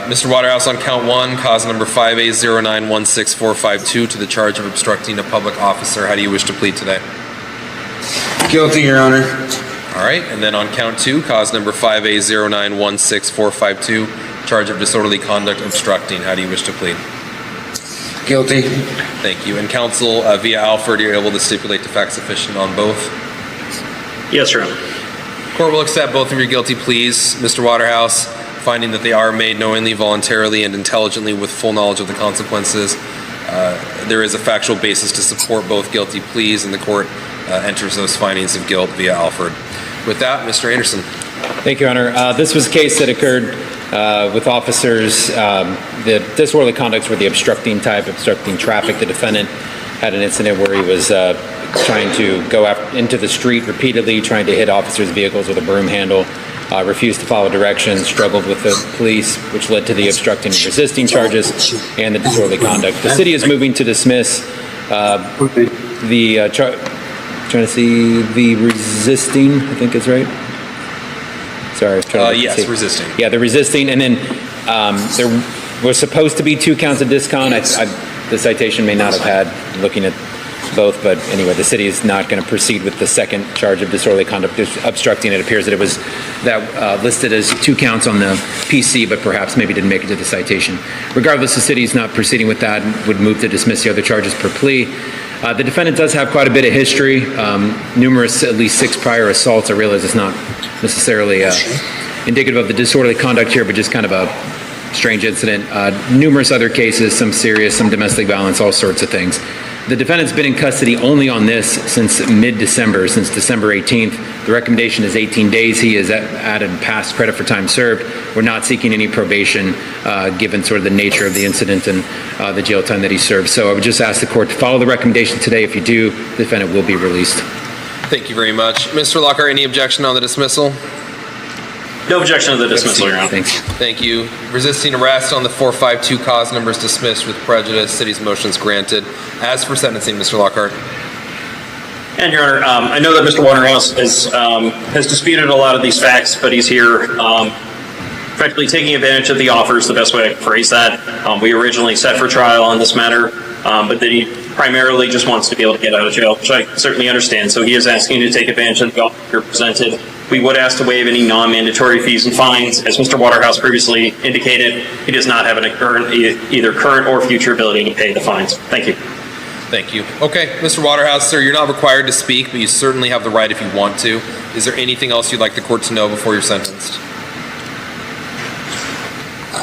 Mr. Waterhouse, on count 1, cause number 5A0916452 to the charge of obstructing a public officer. How do you wish to plead today? Guilty, Your Honor. All right. And then on count 2, cause number 5A0916452, charge of disorderly conduct obstructing. How do you wish to plead? Guilty. Thank you. And counsel, via Alfred, you're able to stipulate the facts sufficient on both? Yes, Your Honor. Court will accept both of your guilty pleas, Mr. Waterhouse, finding that they are made knowingly, voluntarily, and intelligently with full knowledge of the consequences. There is a factual basis to support both guilty pleas, and the court enters those findings of guilt via Alfred. With that, Mr. Anderson. Thank you, Your Honor. This was a case that occurred with officers. The disorderly conducts were the obstructing type, obstructing traffic. The defendant had an incident where he was trying to go into the street repeatedly, trying to hit officers' vehicles with a broom handle. Refused to follow directions, struggled with the police, which led to the obstructing and resisting charges and the disorderly conduct. The city is moving to dismiss the resisting, I think is right. Sorry. Yes, resisting. Yeah, the resisting, and then there was supposed to be 2 counts of discon. The citation may not have had, looking at both, but anyway, the city is not going to proceed with the second charge of disorderly conduct obstructing. It appears that it was listed as 2 counts on the PC, but perhaps maybe didn't make it to the citation. Regardless, the city is not proceeding with that and would move to dismiss the other charges per plea. The defendant does have quite a bit of history, numerous, at least 6 prior assaults. I realize it's not necessarily indicative of the disorderly conduct here, but just kind of a strange incident. Numerous other cases, some serious, some domestic violence, all sorts of things. The defendant's been in custody only on this since mid-December, since December 18th. The recommendation is 18 days. He has added past credit for time served. We're not seeking any probation, given sort of the nature of the incident and the jail time that he served. So I would just ask the court to follow the recommendation today. If you do, the defendant will be released. Thank you very much. Mr. Lockhart, any objection on the dismissal? No objection to the dismissal, Your Honor. Thanks. Thank you. Resisting arrest on the 452 cause numbers dismissed with prejudice. City's motions granted. As for sentencing, Mr. Lockhart. And Your Honor, I know that Mr. Waterhouse has disputed a lot of these facts, but he's here practically taking advantage of the offer is the best way I can phrase that. We originally set for trial on this matter, but then he primarily just wants to be able to get out of jail, which I certainly understand. So he is asking to take advantage of the offer here presented. We would ask to waive any non-mandatory fees and fines. As Mr. Waterhouse previously indicated, he does not have either current or future ability to pay the fines. Thank you. Thank you. Okay, Mr. Waterhouse, sir, you're not required to speak, but you certainly have the right if you want to. Is there anything else you'd like the court to know before you're sentenced?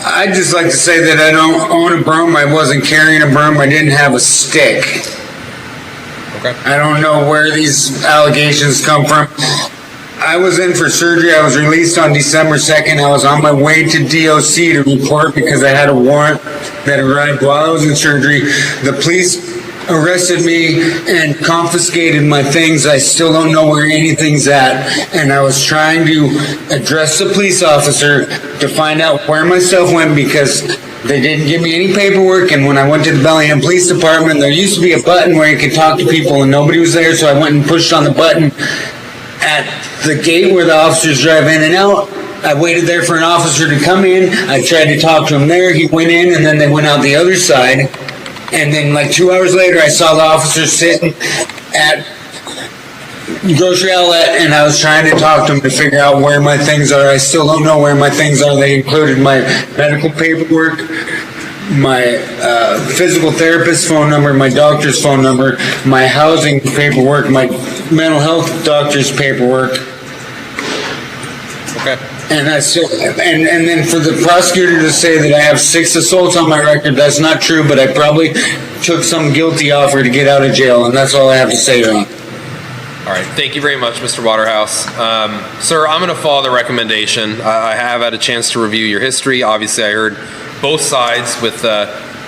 I'd just like to say that I don't own a broom. I wasn't carrying a broom. I didn't have a stick. Okay. I don't know where these allegations come from. I was in for surgery. I was released on December 2nd. I was on my way to DOC to report because I had a warrant that arrived while I was in surgery. The police arrested me and confiscated my things. I still don't know where anything's at. And I was trying to address the police officer to find out where my stuff went because they didn't give me any paperwork. And when I went to the Bellingham Police Department, there used to be a button where you could talk to people and nobody was there. So I went and pushed on the button at the gate where the officers drive in and out. I waited there for an officer to come in. I tried to talk to him there. He went in and then they went out the other side. And then like 2 hours later, I saw the officer sitting at grocery outlet and I was trying to talk to him to figure out where my things are. I still don't know where my things are. They included my medical paperwork, my physical therapist's phone number, my doctor's phone number, my housing paperwork, my mental health doctor's paperwork. Okay. And I still, and then for the prosecutor to say that I have 6 assaults on my record, that's not true, but I probably took some guilty offer to get out of jail, and that's all I have to say on it. All right. Thank you very much, Mr. Waterhouse. Sir, I'm going to follow the recommendation. I have had a chance to review your history. Obviously, I heard both sides with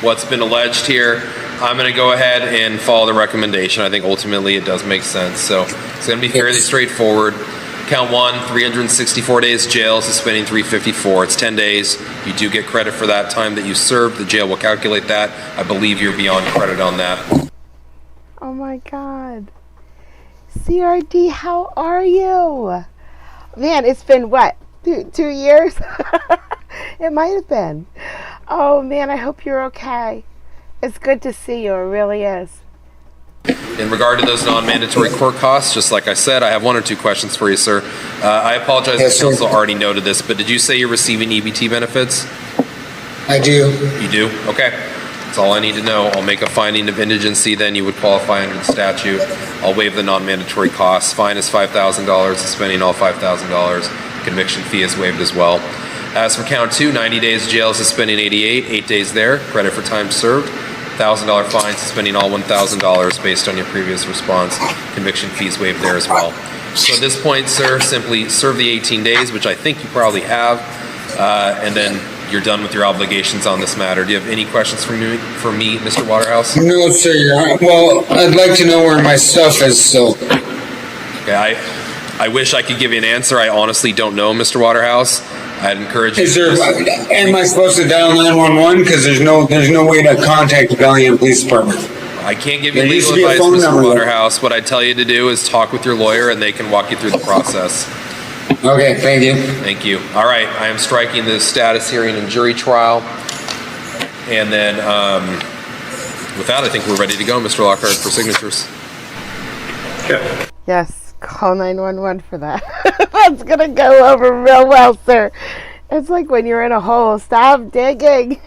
what's been alleged here. I'm going to go ahead and follow the recommendation. I think ultimately it does make sense. So it's going to be fairly straightforward. Count 1, 364 days jail, suspending 354. It's 10 days. You do get credit for that time that you served. The jail will calculate that. I believe you're beyond credit on that. Oh my God. CRD, how are you? Man, it's been what? 2 years? It might have been. Oh man, I hope you're okay. It's good to see you. It really is. In regard to those non-mandatory court costs, just like I said, I have 1 or 2 questions for you, sir. I apologize if counsel already noted this, but did you say you're receiving EBT benefits? I do. You do? Okay. That's all I need to know. I'll make a finding of indigency, then you would qualify under the statute. I'll waive the non-mandatory costs. Fine is $5,000, suspending all $5,000. Conviction fee is waived as well. As for count 2, 90 days jail, suspending 88, 8 days there, credit for time served. $1,000 fine, suspending all $1,000 based on your previous response. Conviction fees waived there as well. So at this point, sir, simply serve the 18 days, which I think you probably have, and then you're done with your obligations on this matter. Do you have any questions for me, Mr. Waterhouse? No, sir. Well, I'd like to know where my stuff is, so. Okay, I wish I could give you an answer. I honestly don't know, Mr. Waterhouse. I'd encourage you. Am I supposed to dial 911? Because there's no way to contact the Bellingham Police Department. I can't give you legal advice, Mr. Waterhouse. What I tell you to do is talk with your lawyer, and they can walk you through the process. Okay, thank you. Thank you. All right, I am striking the status hearing and jury trial. And then with that, I think we're ready to go, Mr. Lockhart, for signatures. Okay. Yes, call 911 for that. That's gonna go over real well, sir. It's like when you're in a hole, stop digging.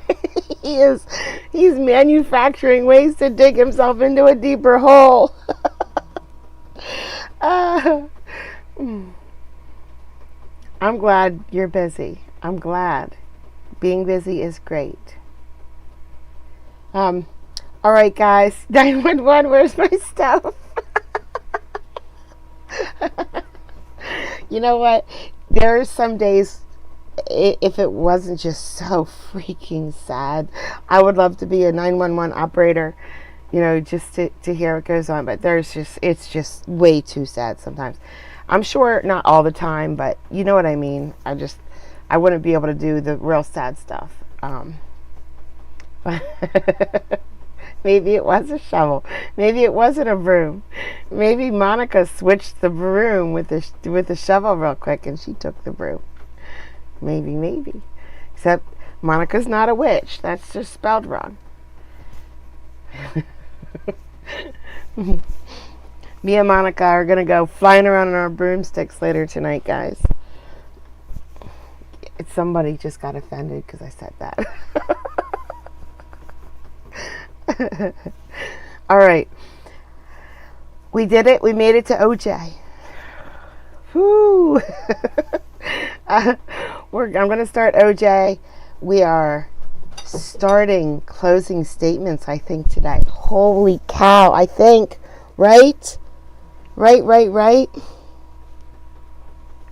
He's manufacturing ways to dig himself into a deeper hole. I'm glad you're busy. I'm glad. Being busy is great. All right, guys. 911, where's my stuff? You know what? There are some days, if it wasn't just so freaking sad, I would love to be a 911 operator, you know, just to hear what goes on. But it's just way too sad sometimes. I'm sure not all the time, but you know what I mean. I wouldn't be able to do the real sad stuff. Maybe it was a shovel. Maybe it wasn't a broom. Maybe Monica switched the broom with the shovel real quick and she took the broom. Maybe. Except Monica's not a witch. That's just spelled wrong. Me and Monica are going to go flying around on our broomsticks later tonight, guys. Somebody just got offended because I said that. All right. We did it. We made it to OJ. Whoo. I'm going to start OJ. We are starting closing statements, I think, today. Holy cow, I think. Right? Right.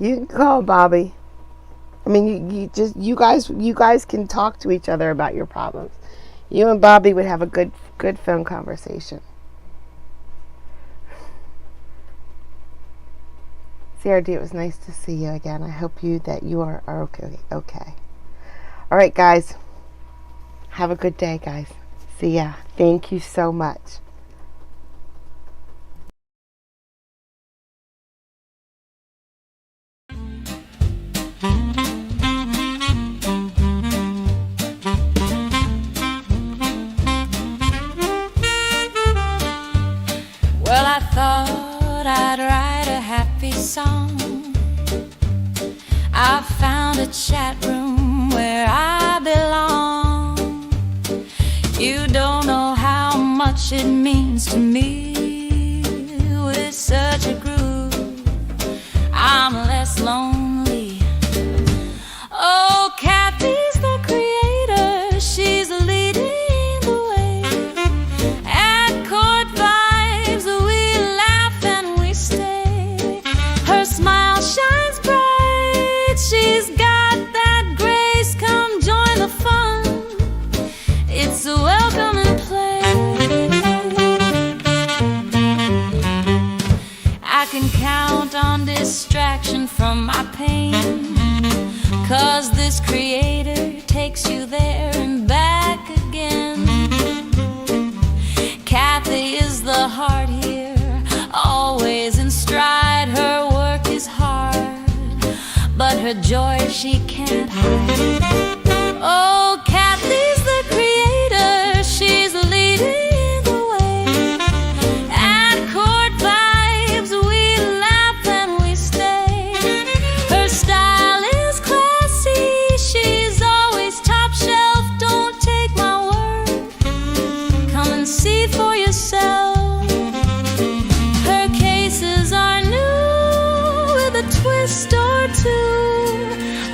You can call Bobby. I mean, you guys can talk to each other about your problems. You and Bobby would have a good phone conversation. CRD, it was nice to see you again. I hope that you are okay. All right, guys. Have a good day, guys. See ya. Thank you so much. Well, I thought I'd write a happy song. I found a chat room where I belong. You don't know how much it means to me. With such a groove, I'm less lonely. Oh, Kathy's the creator. She's leading the way. At court vibes, we laugh and we stay. Her smile shines bright. She's got that grace. Come join the fun. It's a welcome and play. I can count on distraction from my pain, 'cause this creator takes you there and back again. Kathy is the heart here, always in stride. Her work is hard, but her joy she can't hide. Oh, Kathy's the creator, she's leading the way. At court vibes, we laugh and we stay. Her style is classy, she's always top shelf. Don't take my word, come and see for yourself. Her cases are new with a twist or two.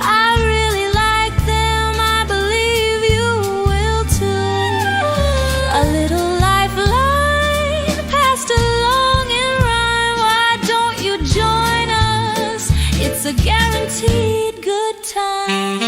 I really like them, I believe you will too. A little lifeline passed along in rhyme. Why don't you join us? It's a guaranteed good time.